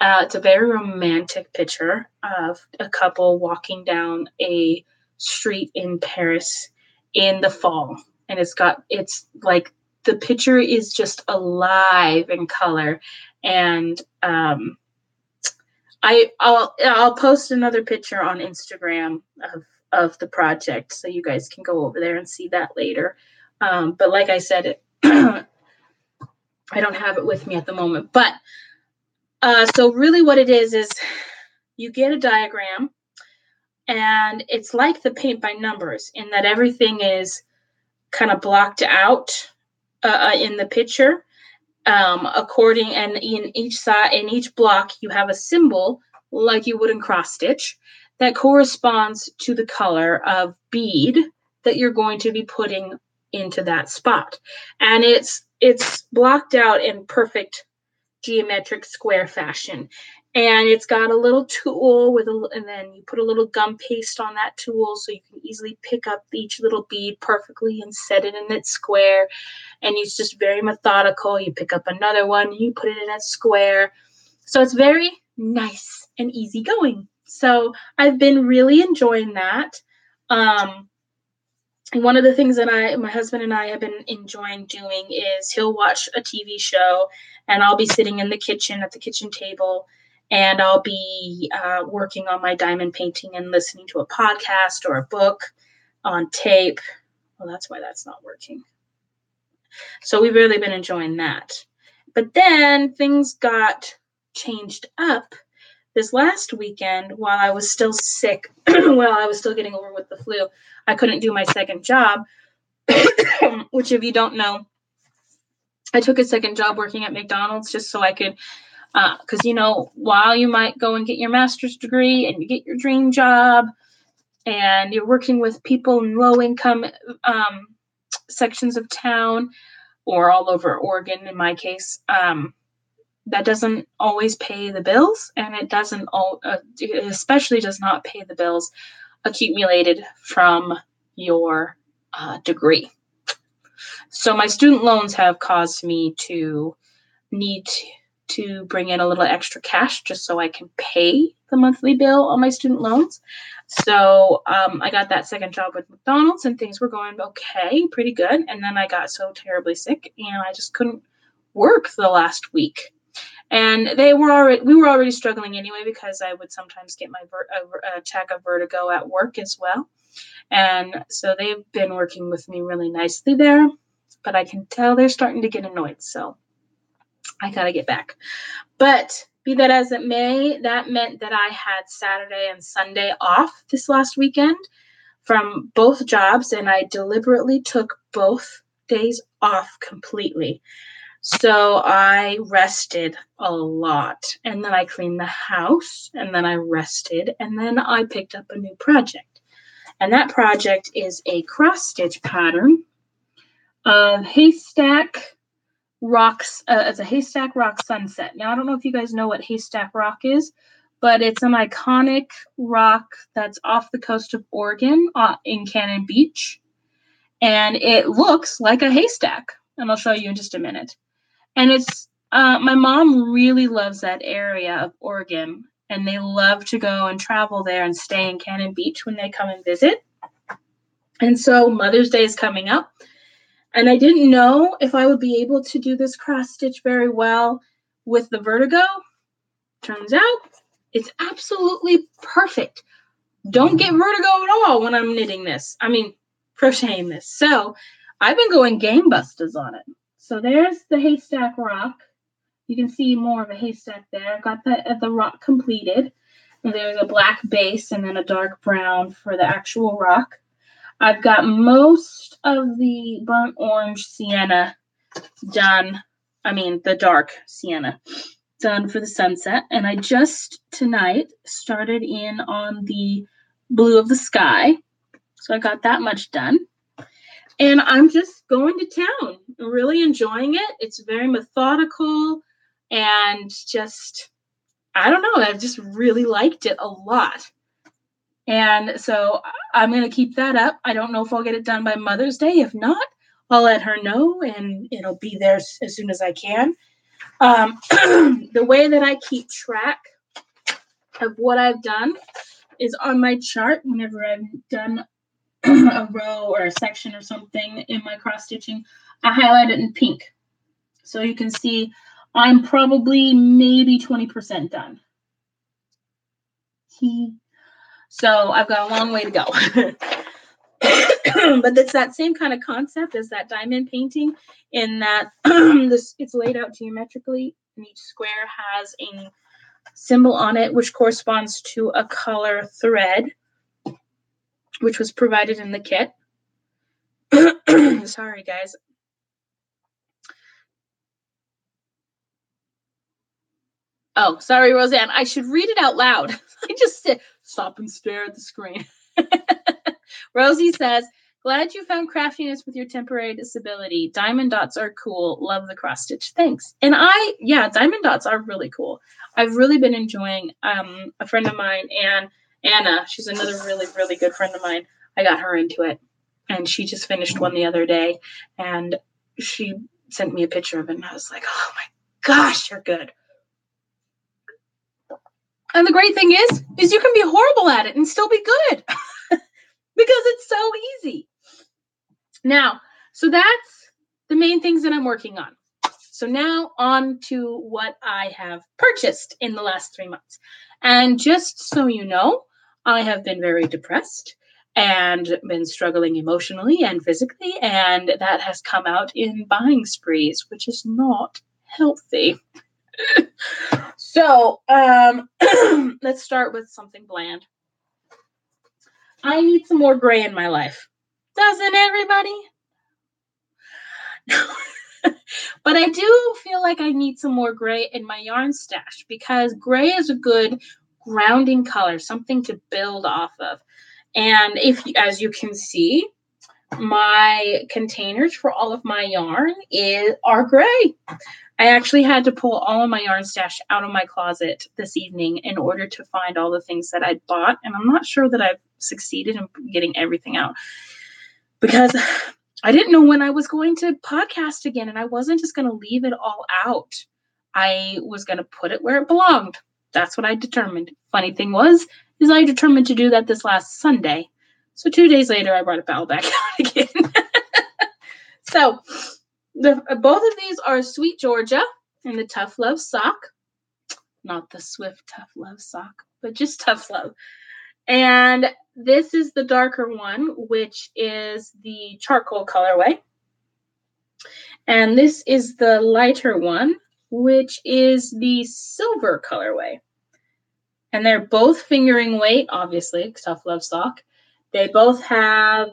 It's a very romantic picture of a couple walking down a street in Paris in the fall. And it's like the picture is just alive in color. And I'll post another picture on Instagram of the project, so you guys can go over there and see that later. But like I said, I don't have it with me at the moment. But so really what it is you get a diagram, and it's like the paint by numbers in that everything is kind of blocked out in the picture. According, and in each block you have a symbol like you would in cross stitch that corresponds to the color of bead that you're going to be putting into that spot. And it's blocked out in perfect geometric square fashion. And it's got a little tool and then you put a little gum paste on that tool so you can easily pick up each little bead perfectly and set it in its square. And it's just very methodical. You pick up another one, you put it in a square. So it's very nice and easy going. So I've been really enjoying that. One of the things that my husband and I have been enjoying doing is he'll watch a TV show and I'll be sitting in the kitchen at the kitchen table and I'll be working on my diamond painting and listening to a podcast or a book on tape. Well, that's why that's not working. So we've really been enjoying that. But then things got changed up this last weekend while I was still sick, while I was still getting over with the flu. I couldn't do my second job, which if you don't know, I took a second job working at McDonald's just so I could, because, while you might go and get your master's degree and you get your dream job and you're working with people in low-income sections of town or all over Oregon, in my case, that doesn't always pay the bills, and it especially does not pay the bills accumulated from your degree. So my student loans have caused me to need to bring in a little extra cash just so I can pay the monthly bill on my student loans. So I got that second job with McDonald's and things were going okay, pretty good. And then I got so terribly sick and I just couldn't work the last week. And we were already struggling anyway because I would sometimes get my attack of vertigo at work as well. And so they've been working with me really nicely there, but I can tell they're starting to get annoyed. So I got to get back. But be that as it may, that meant that I had Saturday and Sunday off this last weekend from both jobs, and I deliberately took both days off completely. So I rested a lot, and then I cleaned the house, and then I rested, and then I picked up a new project. And that project is a cross-stitch pattern of haystack rocks. It's a haystack rock sunset. Now, I don't know if you guys know what haystack rock is, but it's an iconic rock that's off the coast of Oregon in Cannon Beach. And it looks like a haystack, and I'll show you in just a minute. And it's my mom really loves that area of Oregon, and they love to go and travel there and stay in Cannon Beach when they come and visit. And so Mother's Day is coming up, and I didn't know if I would be able to do this cross stitch very well with the vertigo. Turns out it's absolutely perfect. Don't get vertigo at all when I'm crocheting this. So I've been going gangbusters on it. So there's the haystack rock. You can see more of a haystack there. I've got the rock completed. And there's a black base and then a dark brown for the actual rock. I've got most of the burnt orange sienna done. The dark sienna done for the sunset. And I just tonight started in on the blue of the sky. So I got that much done. And I'm just going to town, really enjoying it. It's very methodical and just, I don't know, I just really liked it a lot. And so I'm going to keep that up. I don't know if I'll get it done by Mother's Day. If not, I'll let her know and it'll be there as soon as I can. The way that I keep track of what I've done is on my chart. Whenever I've done a row or a section or something in my cross stitching, I highlight it in pink. So you can see I'm probably maybe 20% done. So I've got a long way to go. But it's that same kind of concept as that diamond painting in that it's laid out geometrically, and each square has a symbol on it which corresponds to a color thread which was provided in the kit. Sorry, guys. Oh, sorry, Roseanne. I should read it out loud. I just said, stop and stare at the screen. Rosie says, glad you found craftiness with your temporary disability. Diamond dots are cool. Love the cross stitch. Thanks. And diamond dots are really cool. I've really been enjoying a friend of mine, Anna. She's another really, really good friend of mine. I got her into it. And she just finished one the other day. And she sent me a picture of it. And I was like, oh my gosh, you're good. And the great thing is you can be horrible at it and still be good because it's so easy. Now, so that's the main things that I'm working on. So now on to what I have purchased in the last 3 months. And just so you know, I have been very depressed and been struggling emotionally and physically, and that has come out in buying sprees, which is not healthy. So, let's start with something bland. I need some more gray in my life. Doesn't everybody? But I do feel like I need some more gray in my yarn stash because gray is a good grounding color, something to build off of. And as you can see, my containers for all of my yarn are gray. I actually had to pull all of my yarn stash out of my closet this evening in order to find all the things that I bought. And I'm not sure that I've succeeded in getting everything out because I didn't know when I was going to podcast again, and I wasn't just going to leave it all out. I was going to put it where it belonged. That's what I determined. Funny thing is I determined to do that this last Sunday. So 2 days later, I brought it all back out again. So both of these are Sweet Georgia and the Tough Love sock. Not the Swift Tough Love sock, but just Tough Love. And this is the darker one, which is the charcoal colorway. And this is the lighter one, which is the silver colorway. And they're both fingering weight, obviously, Tough Love sock. They both have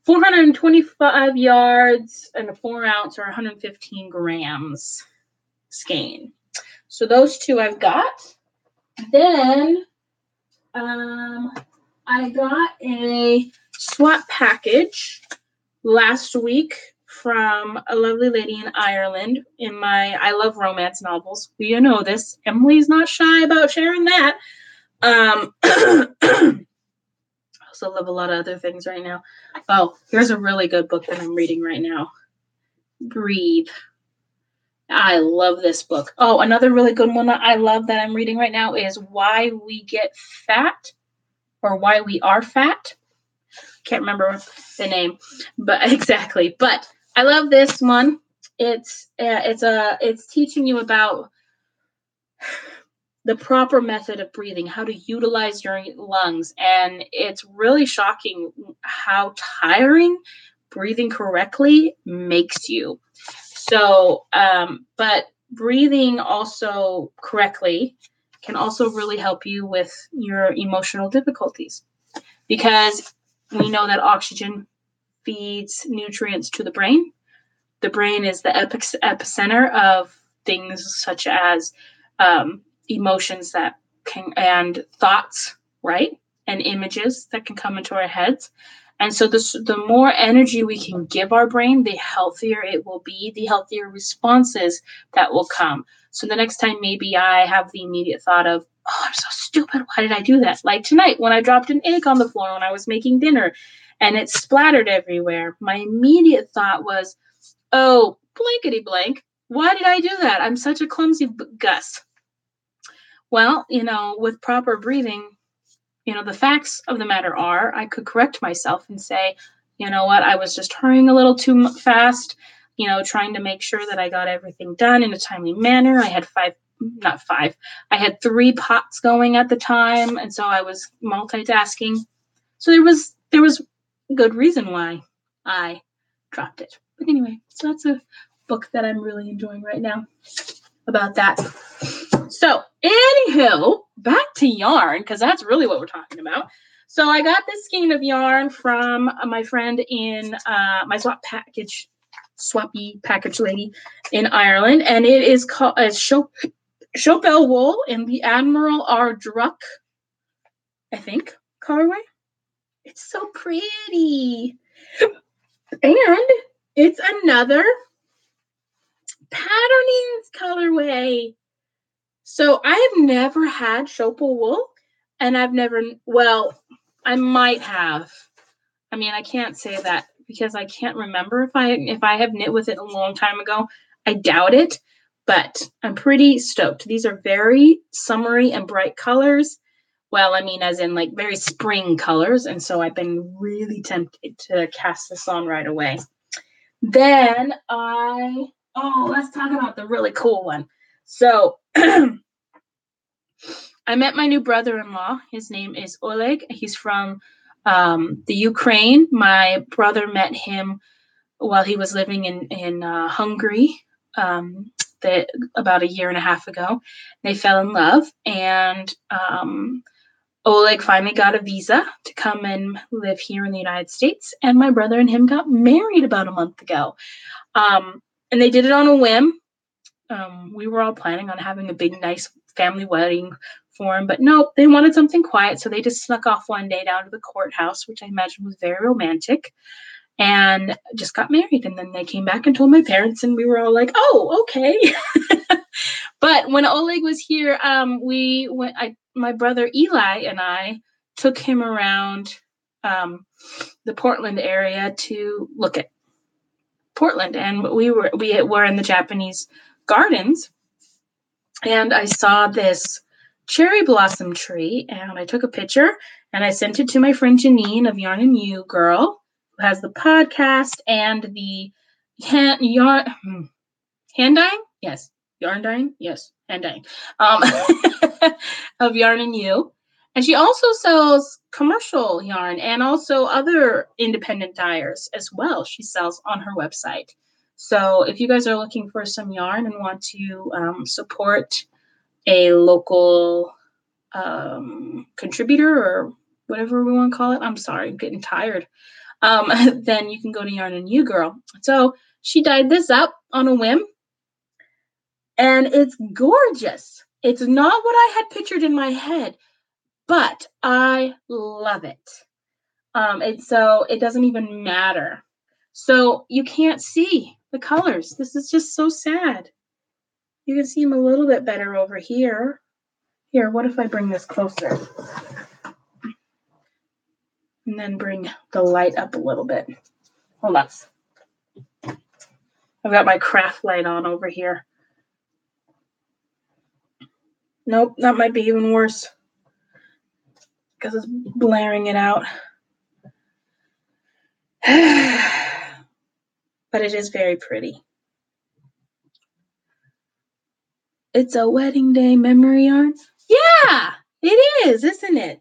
425 yards and a 4 ounce or 115 grams skein. So those two I've got. Then I got a swap package last week from a lovely lady in Ireland in my I Love Romance novels. You know this. Emily's not shy about sharing that. I also love a lot of other things right now. Oh, here's a really good book that I'm reading right now. Breathe. I love this book. Oh, another really good one that I love that I'm reading right now is Why We Get Fat or Why We Are Fat. Can't remember the name, but exactly. But I love this one. It's teaching you about the proper method of breathing, how to utilize your lungs, and it's really shocking how tiring breathing correctly makes you. So, but breathing also correctly can also really help you with your emotional difficulties because we know that oxygen feeds nutrients to the brain. The brain is the epicenter of things such as emotions and thoughts, right? and images that can come into our heads. And so the more energy we can give our brain, the healthier it will be, the healthier responses that will come. So the next time maybe I have the immediate thought of, oh, I'm so stupid. Why did I do that? Like tonight when I dropped an egg on the floor when I was making dinner and it splattered everywhere. My immediate thought was, oh, blankety blank. Why did I do that? I'm such a clumsy Gus. Well, with proper breathing, the facts of the matter are I could correct myself and say, you know what, I was just hurrying a little too fast, trying to make sure that I got everything done in a timely manner. I had I had 3 pots going at the time. And so I was multitasking. So there was good reason why I dropped it. But anyway, so that's a book that I'm really enjoying right now about that. So, anywho, back to yarn, because that's really what we're talking about. So, I got this skein of yarn from my friend in my swappy package lady in Ireland, and it is called Chopel wool in the Admiral R. Druck, I think, colorway. It's so pretty. And it's another patterning colorway. So I have never had Chopel wool, and I might have. I mean, I can't say that because I can't remember if I have knit with it a long time ago. I doubt it, but I'm pretty stoked. These are very summery and bright colors. Well, I mean, as in like very spring colors, and so I've been really tempted to cast this on right away. Then let's talk about the really cool one. So I met my new brother-in-law. His name is Oleg. He's from the Ukraine. My brother met him while he was living in Hungary about a year and a half ago. They fell in love, and Oleg finally got a visa to come and live here in the United States, and my brother and him got married about a month ago. And they did it on a whim. We were all planning on having a big, nice family wedding for him, but no, they wanted something quiet, so they just snuck off one day down to the courthouse, which I imagine was very romantic, and just got married. And then they came back and told my parents, and we were all like, oh, okay. But when Oleg was here, my brother Eli and I took him around the Portland area to look at Portland, and we were in the Japanese gardens, and I saw this cherry blossom tree, and I took a picture and I sent it to my friend Janine of Yarn and You Girl, who has the podcast and the hand dyeing, yes, yarn dyeing, yes, hand dyeing, of Yarn and You. And she also sells commercial yarn and also other independent dyers as well. She sells on her website. So if you guys are looking for some yarn and want to support a local contributor or whatever we want to call it, I'm sorry, I'm getting tired, then you can go to Yarn and You Girl. So she dyed this up on a whim, and it's gorgeous. It's not what I had pictured in my head, but I love it. So it doesn't even matter. So you can't see the colors. This is just so sad. You can see them a little bit better over here. Here, what if I bring this closer? And then bring the light up a little bit. Hold on. I've got my craft light on over here. Nope, that might be even worse because it's blaring it out. But it is very pretty. It's a wedding day memory yarn. Yeah, it is, isn't it?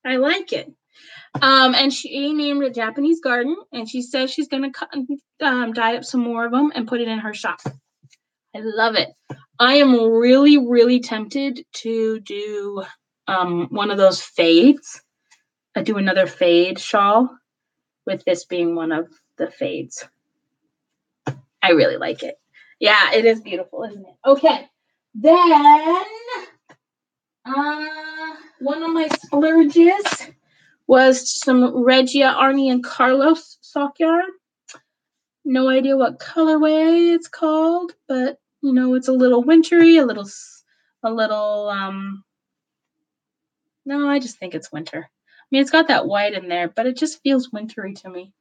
I like it. And she named it Japanese Garden, and she says she's going to dye up some more of them and put it in her shop. I love it. I am really, really tempted to do one of those fades. I do another fade shawl with this being one of the fades. I really like it. Yeah, it is beautiful, isn't it? Okay. Then one of my splurges was some Regia, Arnie, and Carlos sock yarn. No idea what colorway it's called, but it's a little wintry, a little no, I just think it's winter. I mean, it's got that white in there, but it just feels wintry to me.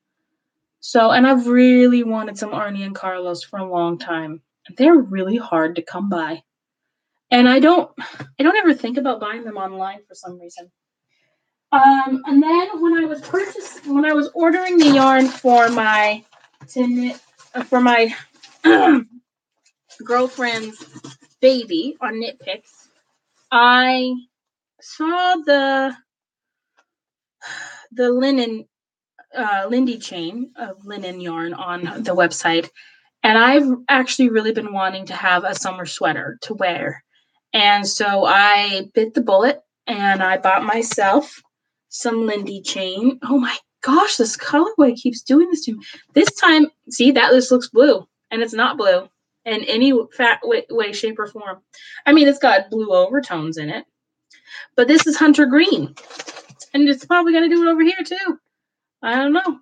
So, and I've really wanted some Arnie and Carlos for a long time. They're really hard to come by. And I don't ever think about buying them online for some reason. And then when I was ordering the yarn for my girlfriend's baby on Knit Picks, I saw the linen Lindy chain of linen yarn on the website, and I've actually really been wanting to have a summer sweater to wear. And so I bit the bullet and I bought myself some Lindy chain. Oh my gosh, this colorway keeps doing this to me. This time, see, that just looks blue, and it's not blue in any way, shape, or form. I mean, it's got blue overtones in it, but this is hunter green, and it's probably going to do it over here too. I don't know.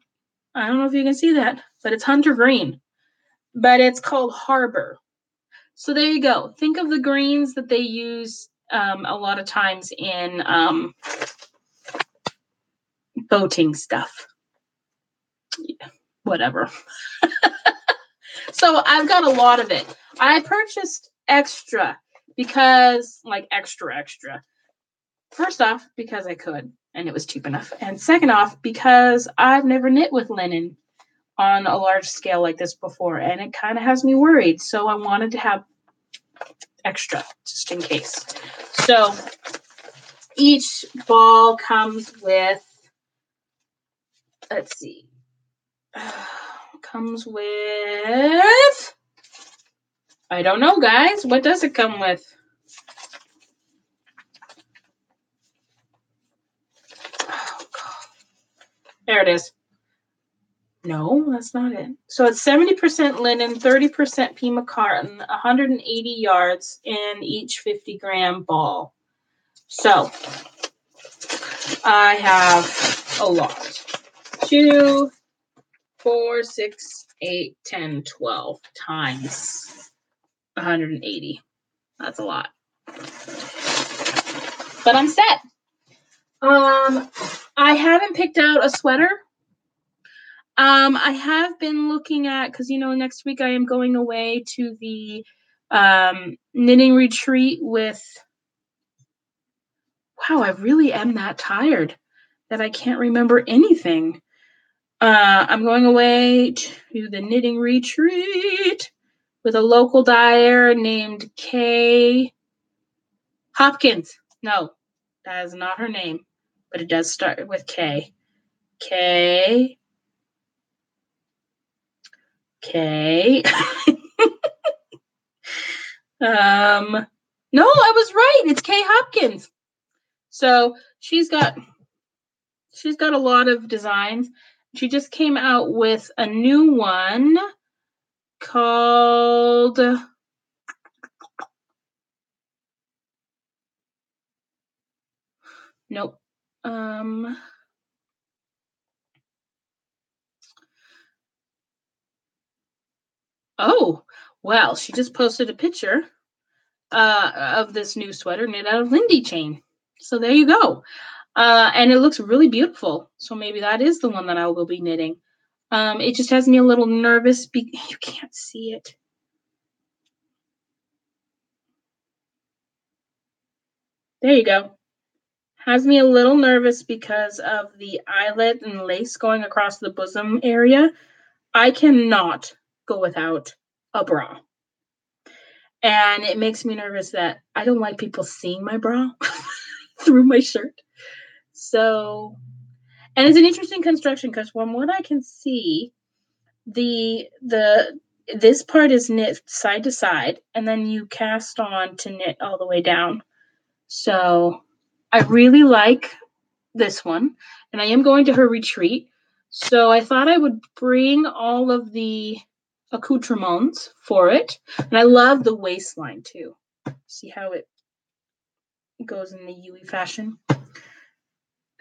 I don't know if you can see that, but it's hunter green, but it's called Harbor. So there you go. Think of the greens that they use a lot of times in boating stuff. Yeah, whatever. So I've got a lot of it. I purchased extra because, like, extra. First off, because I could, and it was cheap enough. And second off, because I've never knit with linen on a large scale like this before, and it kind of has me worried. So I wanted to have extra just in case. So each ball comes with, let's see, comes with, I don't know, guys. What does it come with? Oh, God. There it is. No, that's not it. So it's 70% linen, 30% Pima cotton, 180 yards in each 50-gram ball. So I have a lot. 2, 4, 6, 8, 10, 12 times 180. That's a lot. But I'm set. I haven't picked out a sweater. I have been looking at, because next week I am going away to the knitting retreat with, wow, I really am that tired that I can't remember anything. I'm going away to the knitting retreat with a local dyer named Kay Hopkins. No, that is not her name, but it does start with K. K. No, I was right. It's Kay Hopkins. So she's got a lot of designs. She just came out with a new one called nope. Oh, well, she just posted a picture of this new sweater knit out of Lindy chain. So there you go. And it looks really beautiful. So maybe that is the one that I will be knitting. It just has me a little nervous. You can't see it. There you go. Has me a little nervous because of the eyelet and lace going across the bosom area. I cannot go without a bra. And it makes me nervous that I don't like people seeing my bra through my shirt. So, and it's an interesting construction because from what I can see, this part is knit side to side, and then you cast on to knit all the way down. So I really like this one, and I am going to her retreat. So I thought I would bring all of the accoutrements for it. And I love the waistline too. See how it goes in the Yui fashion?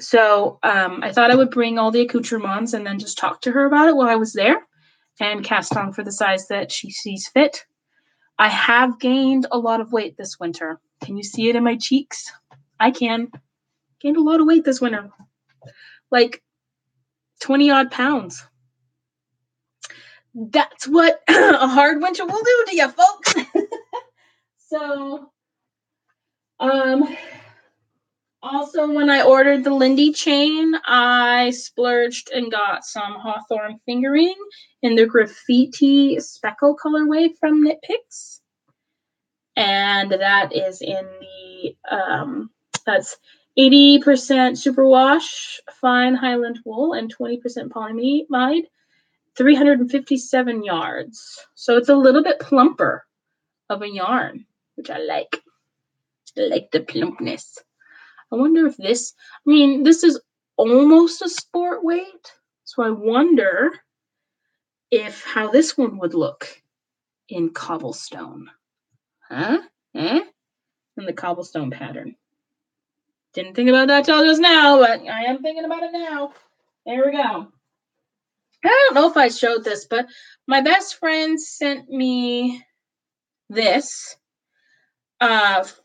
So I thought I would bring all the accoutrements and then just talk to her about it while I was there and cast on for the size that she sees fit. I have gained a lot of weight this winter. Can you see it in my cheeks? I can. Gained a lot of weight this winter. Like 20 odd pounds. That's what a hard winter will do to you, folks. So, also when I ordered the Lindy chain, I splurged and got some Hawthorne fingering in the graffiti speckle colorway from Knit Picks. And that is in the, that's 80% superwash fine Highland wool and 20% polyamide, 357 yards. So it's a little bit plumper of a yarn, which I like. I like the plumpness. I wonder if this, I mean, this is almost a sport weight. So I wonder if how this one would look in cobblestone. Huh? Eh? In the cobblestone pattern. Didn't think about that till just now, but I am thinking about it now. There we go. I don't know if I showed this, but my best friend sent me this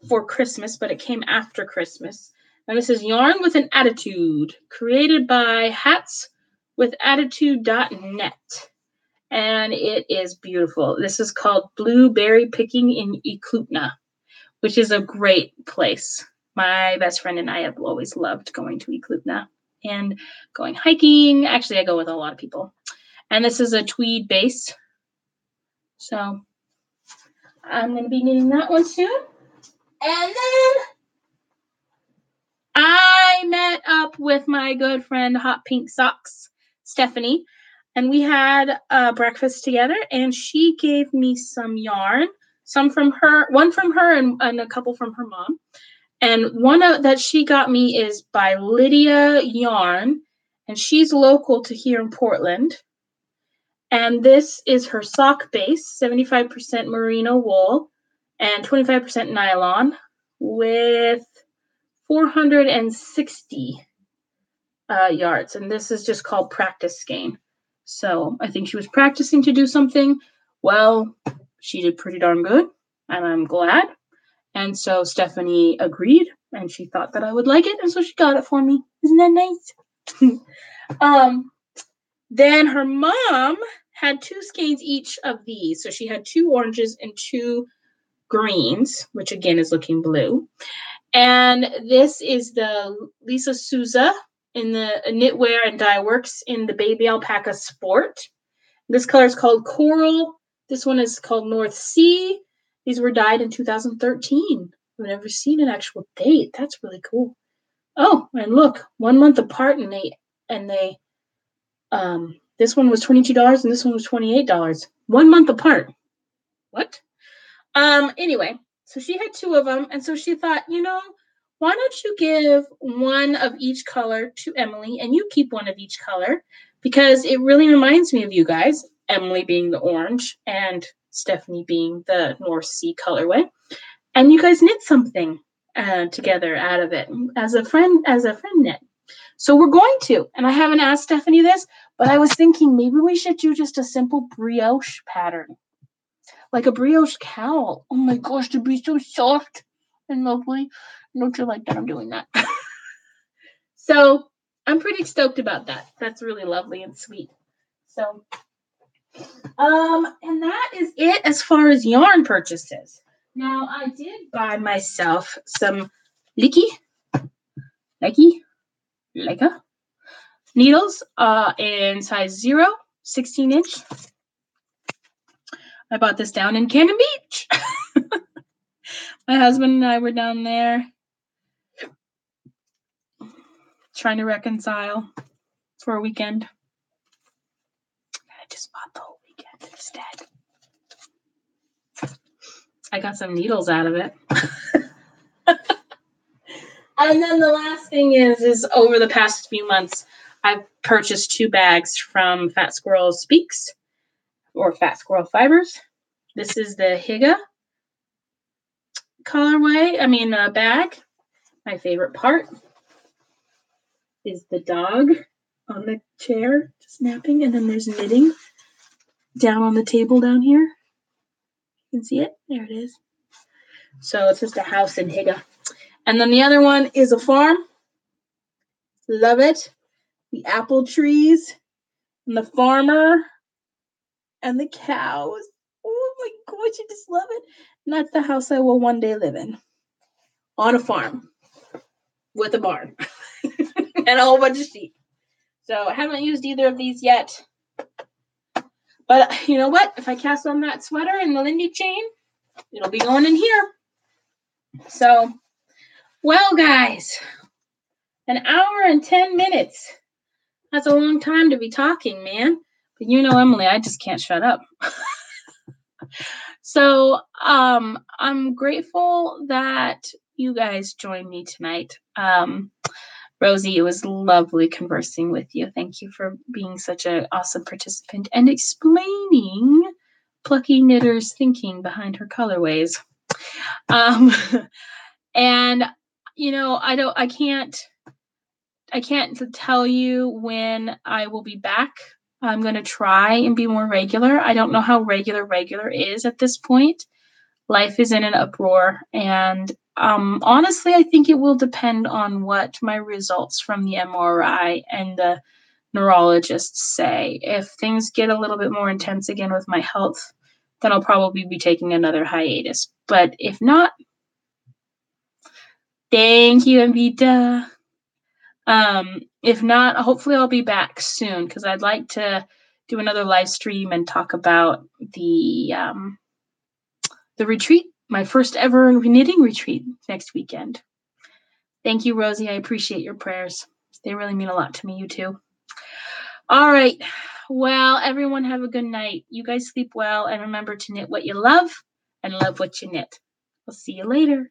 for Christmas, but it came after Christmas. And this is Yarn with an Attitude, created by hatswithattitude.net. And it is beautiful. This is called Blueberry Picking in Eklutna, which is a great place. My best friend and I have always loved going to Eklutna and going hiking. Actually, I go with a lot of people. And this is a tweed base. So I'm going to be knitting that one soon. And then I met up with my good friend Hot Pink Socks, Stephanie, and we had breakfast together, and she gave me some yarn, one from her and a couple from her mom. And one that she got me is by Lydia Yarn, and she's local to here in Portland. And this is her sock base, 75% merino wool and 25% nylon with 460 yards. And this is just called practice skein. So I think she was practicing to do something. Well, she did pretty darn good, and I'm glad. And so Stephanie agreed, and she thought that I would like it, and so she got it for me. Isn't that nice? Then her mom had 2 skeins each of these. So she had 2 oranges and 2 greens, which again is looking blue. And this is the Lisa Souza in the Knitwear and Dye Works in the Baby Alpaca Sport. This color is called Coral. This one is called North Sea. These were dyed in 2013. I've never seen an actual date. That's really cool. Oh, and look, 1 month apart, and they this one was $22 and this one was $28. 1 month apart. What? Anyway, so she had 2 of them, and so she thought, why don't you give one of each color to Emily, and you keep one of each color, because it really reminds me of you guys, Emily being the orange and Stephanie being the North Sea colorway, and you guys knit something together out of it as a friend knit. So we're going to, and I haven't asked Stephanie this, but I was thinking maybe we should do just a simple brioche pattern. Like a brioche cowl. Oh my gosh, it'd be so soft and lovely. Don't you like that I'm doing that? So I'm pretty stoked about that. That's really lovely and sweet. So, and that is it as far as yarn purchases. Now I did buy myself some Leica needles in size 0, 16-inch. I bought this down in Cannon Beach. My husband and I were down there trying to reconcile for a weekend. I just bought the whole weekend instead. I got some needles out of it. And then the last thing is over the past few months, I've purchased 2 bags from Fat Squirrel Speaks or Fat Squirrel Fibers. This is the Higa colorway, bag, my favorite part. is the dog on the chair just napping, and then there's knitting down on the table down here. You can see it. There it is. So it's just a house in Higa. And then the other one is a farm. Love it. The apple trees and the farmer and the cows. Oh my gosh, I just love it. And that's the house I will one day live in. On a farm with a barn and a whole bunch of sheep. So I haven't used either of these yet. But you know what? If I cast on that sweater and the Lindy chain, it'll be going in here. So, well, guys, an hour and 10 minutes. That's a long time to be talking, man. But you know, Emily, I just can't shut up. So, I'm grateful that you guys joined me tonight. Rosie, it was lovely conversing with you. Thank you for being such an awesome participant and explaining Plucky Knitter's thinking behind her colorways. And you know, I can't tell you when I will be back. I'm going to try and be more regular. I don't know how regular is at this point. Life is in an uproar, and honestly, I think it will depend on what my results from the MRI and the neurologists say. If things get a little bit more intense again with my health, then I'll probably be taking another hiatus. But if not, thank you, Amvita. If not, hopefully I'll be back soon because I'd like to do another live stream and talk about the retreat, my first ever knitting retreat next weekend. Thank you, Rosie. I appreciate your prayers. They really mean a lot to me, you too. All right. Well, everyone have a good night. You guys sleep well and remember to knit what you love and love what you knit. I'll see you later.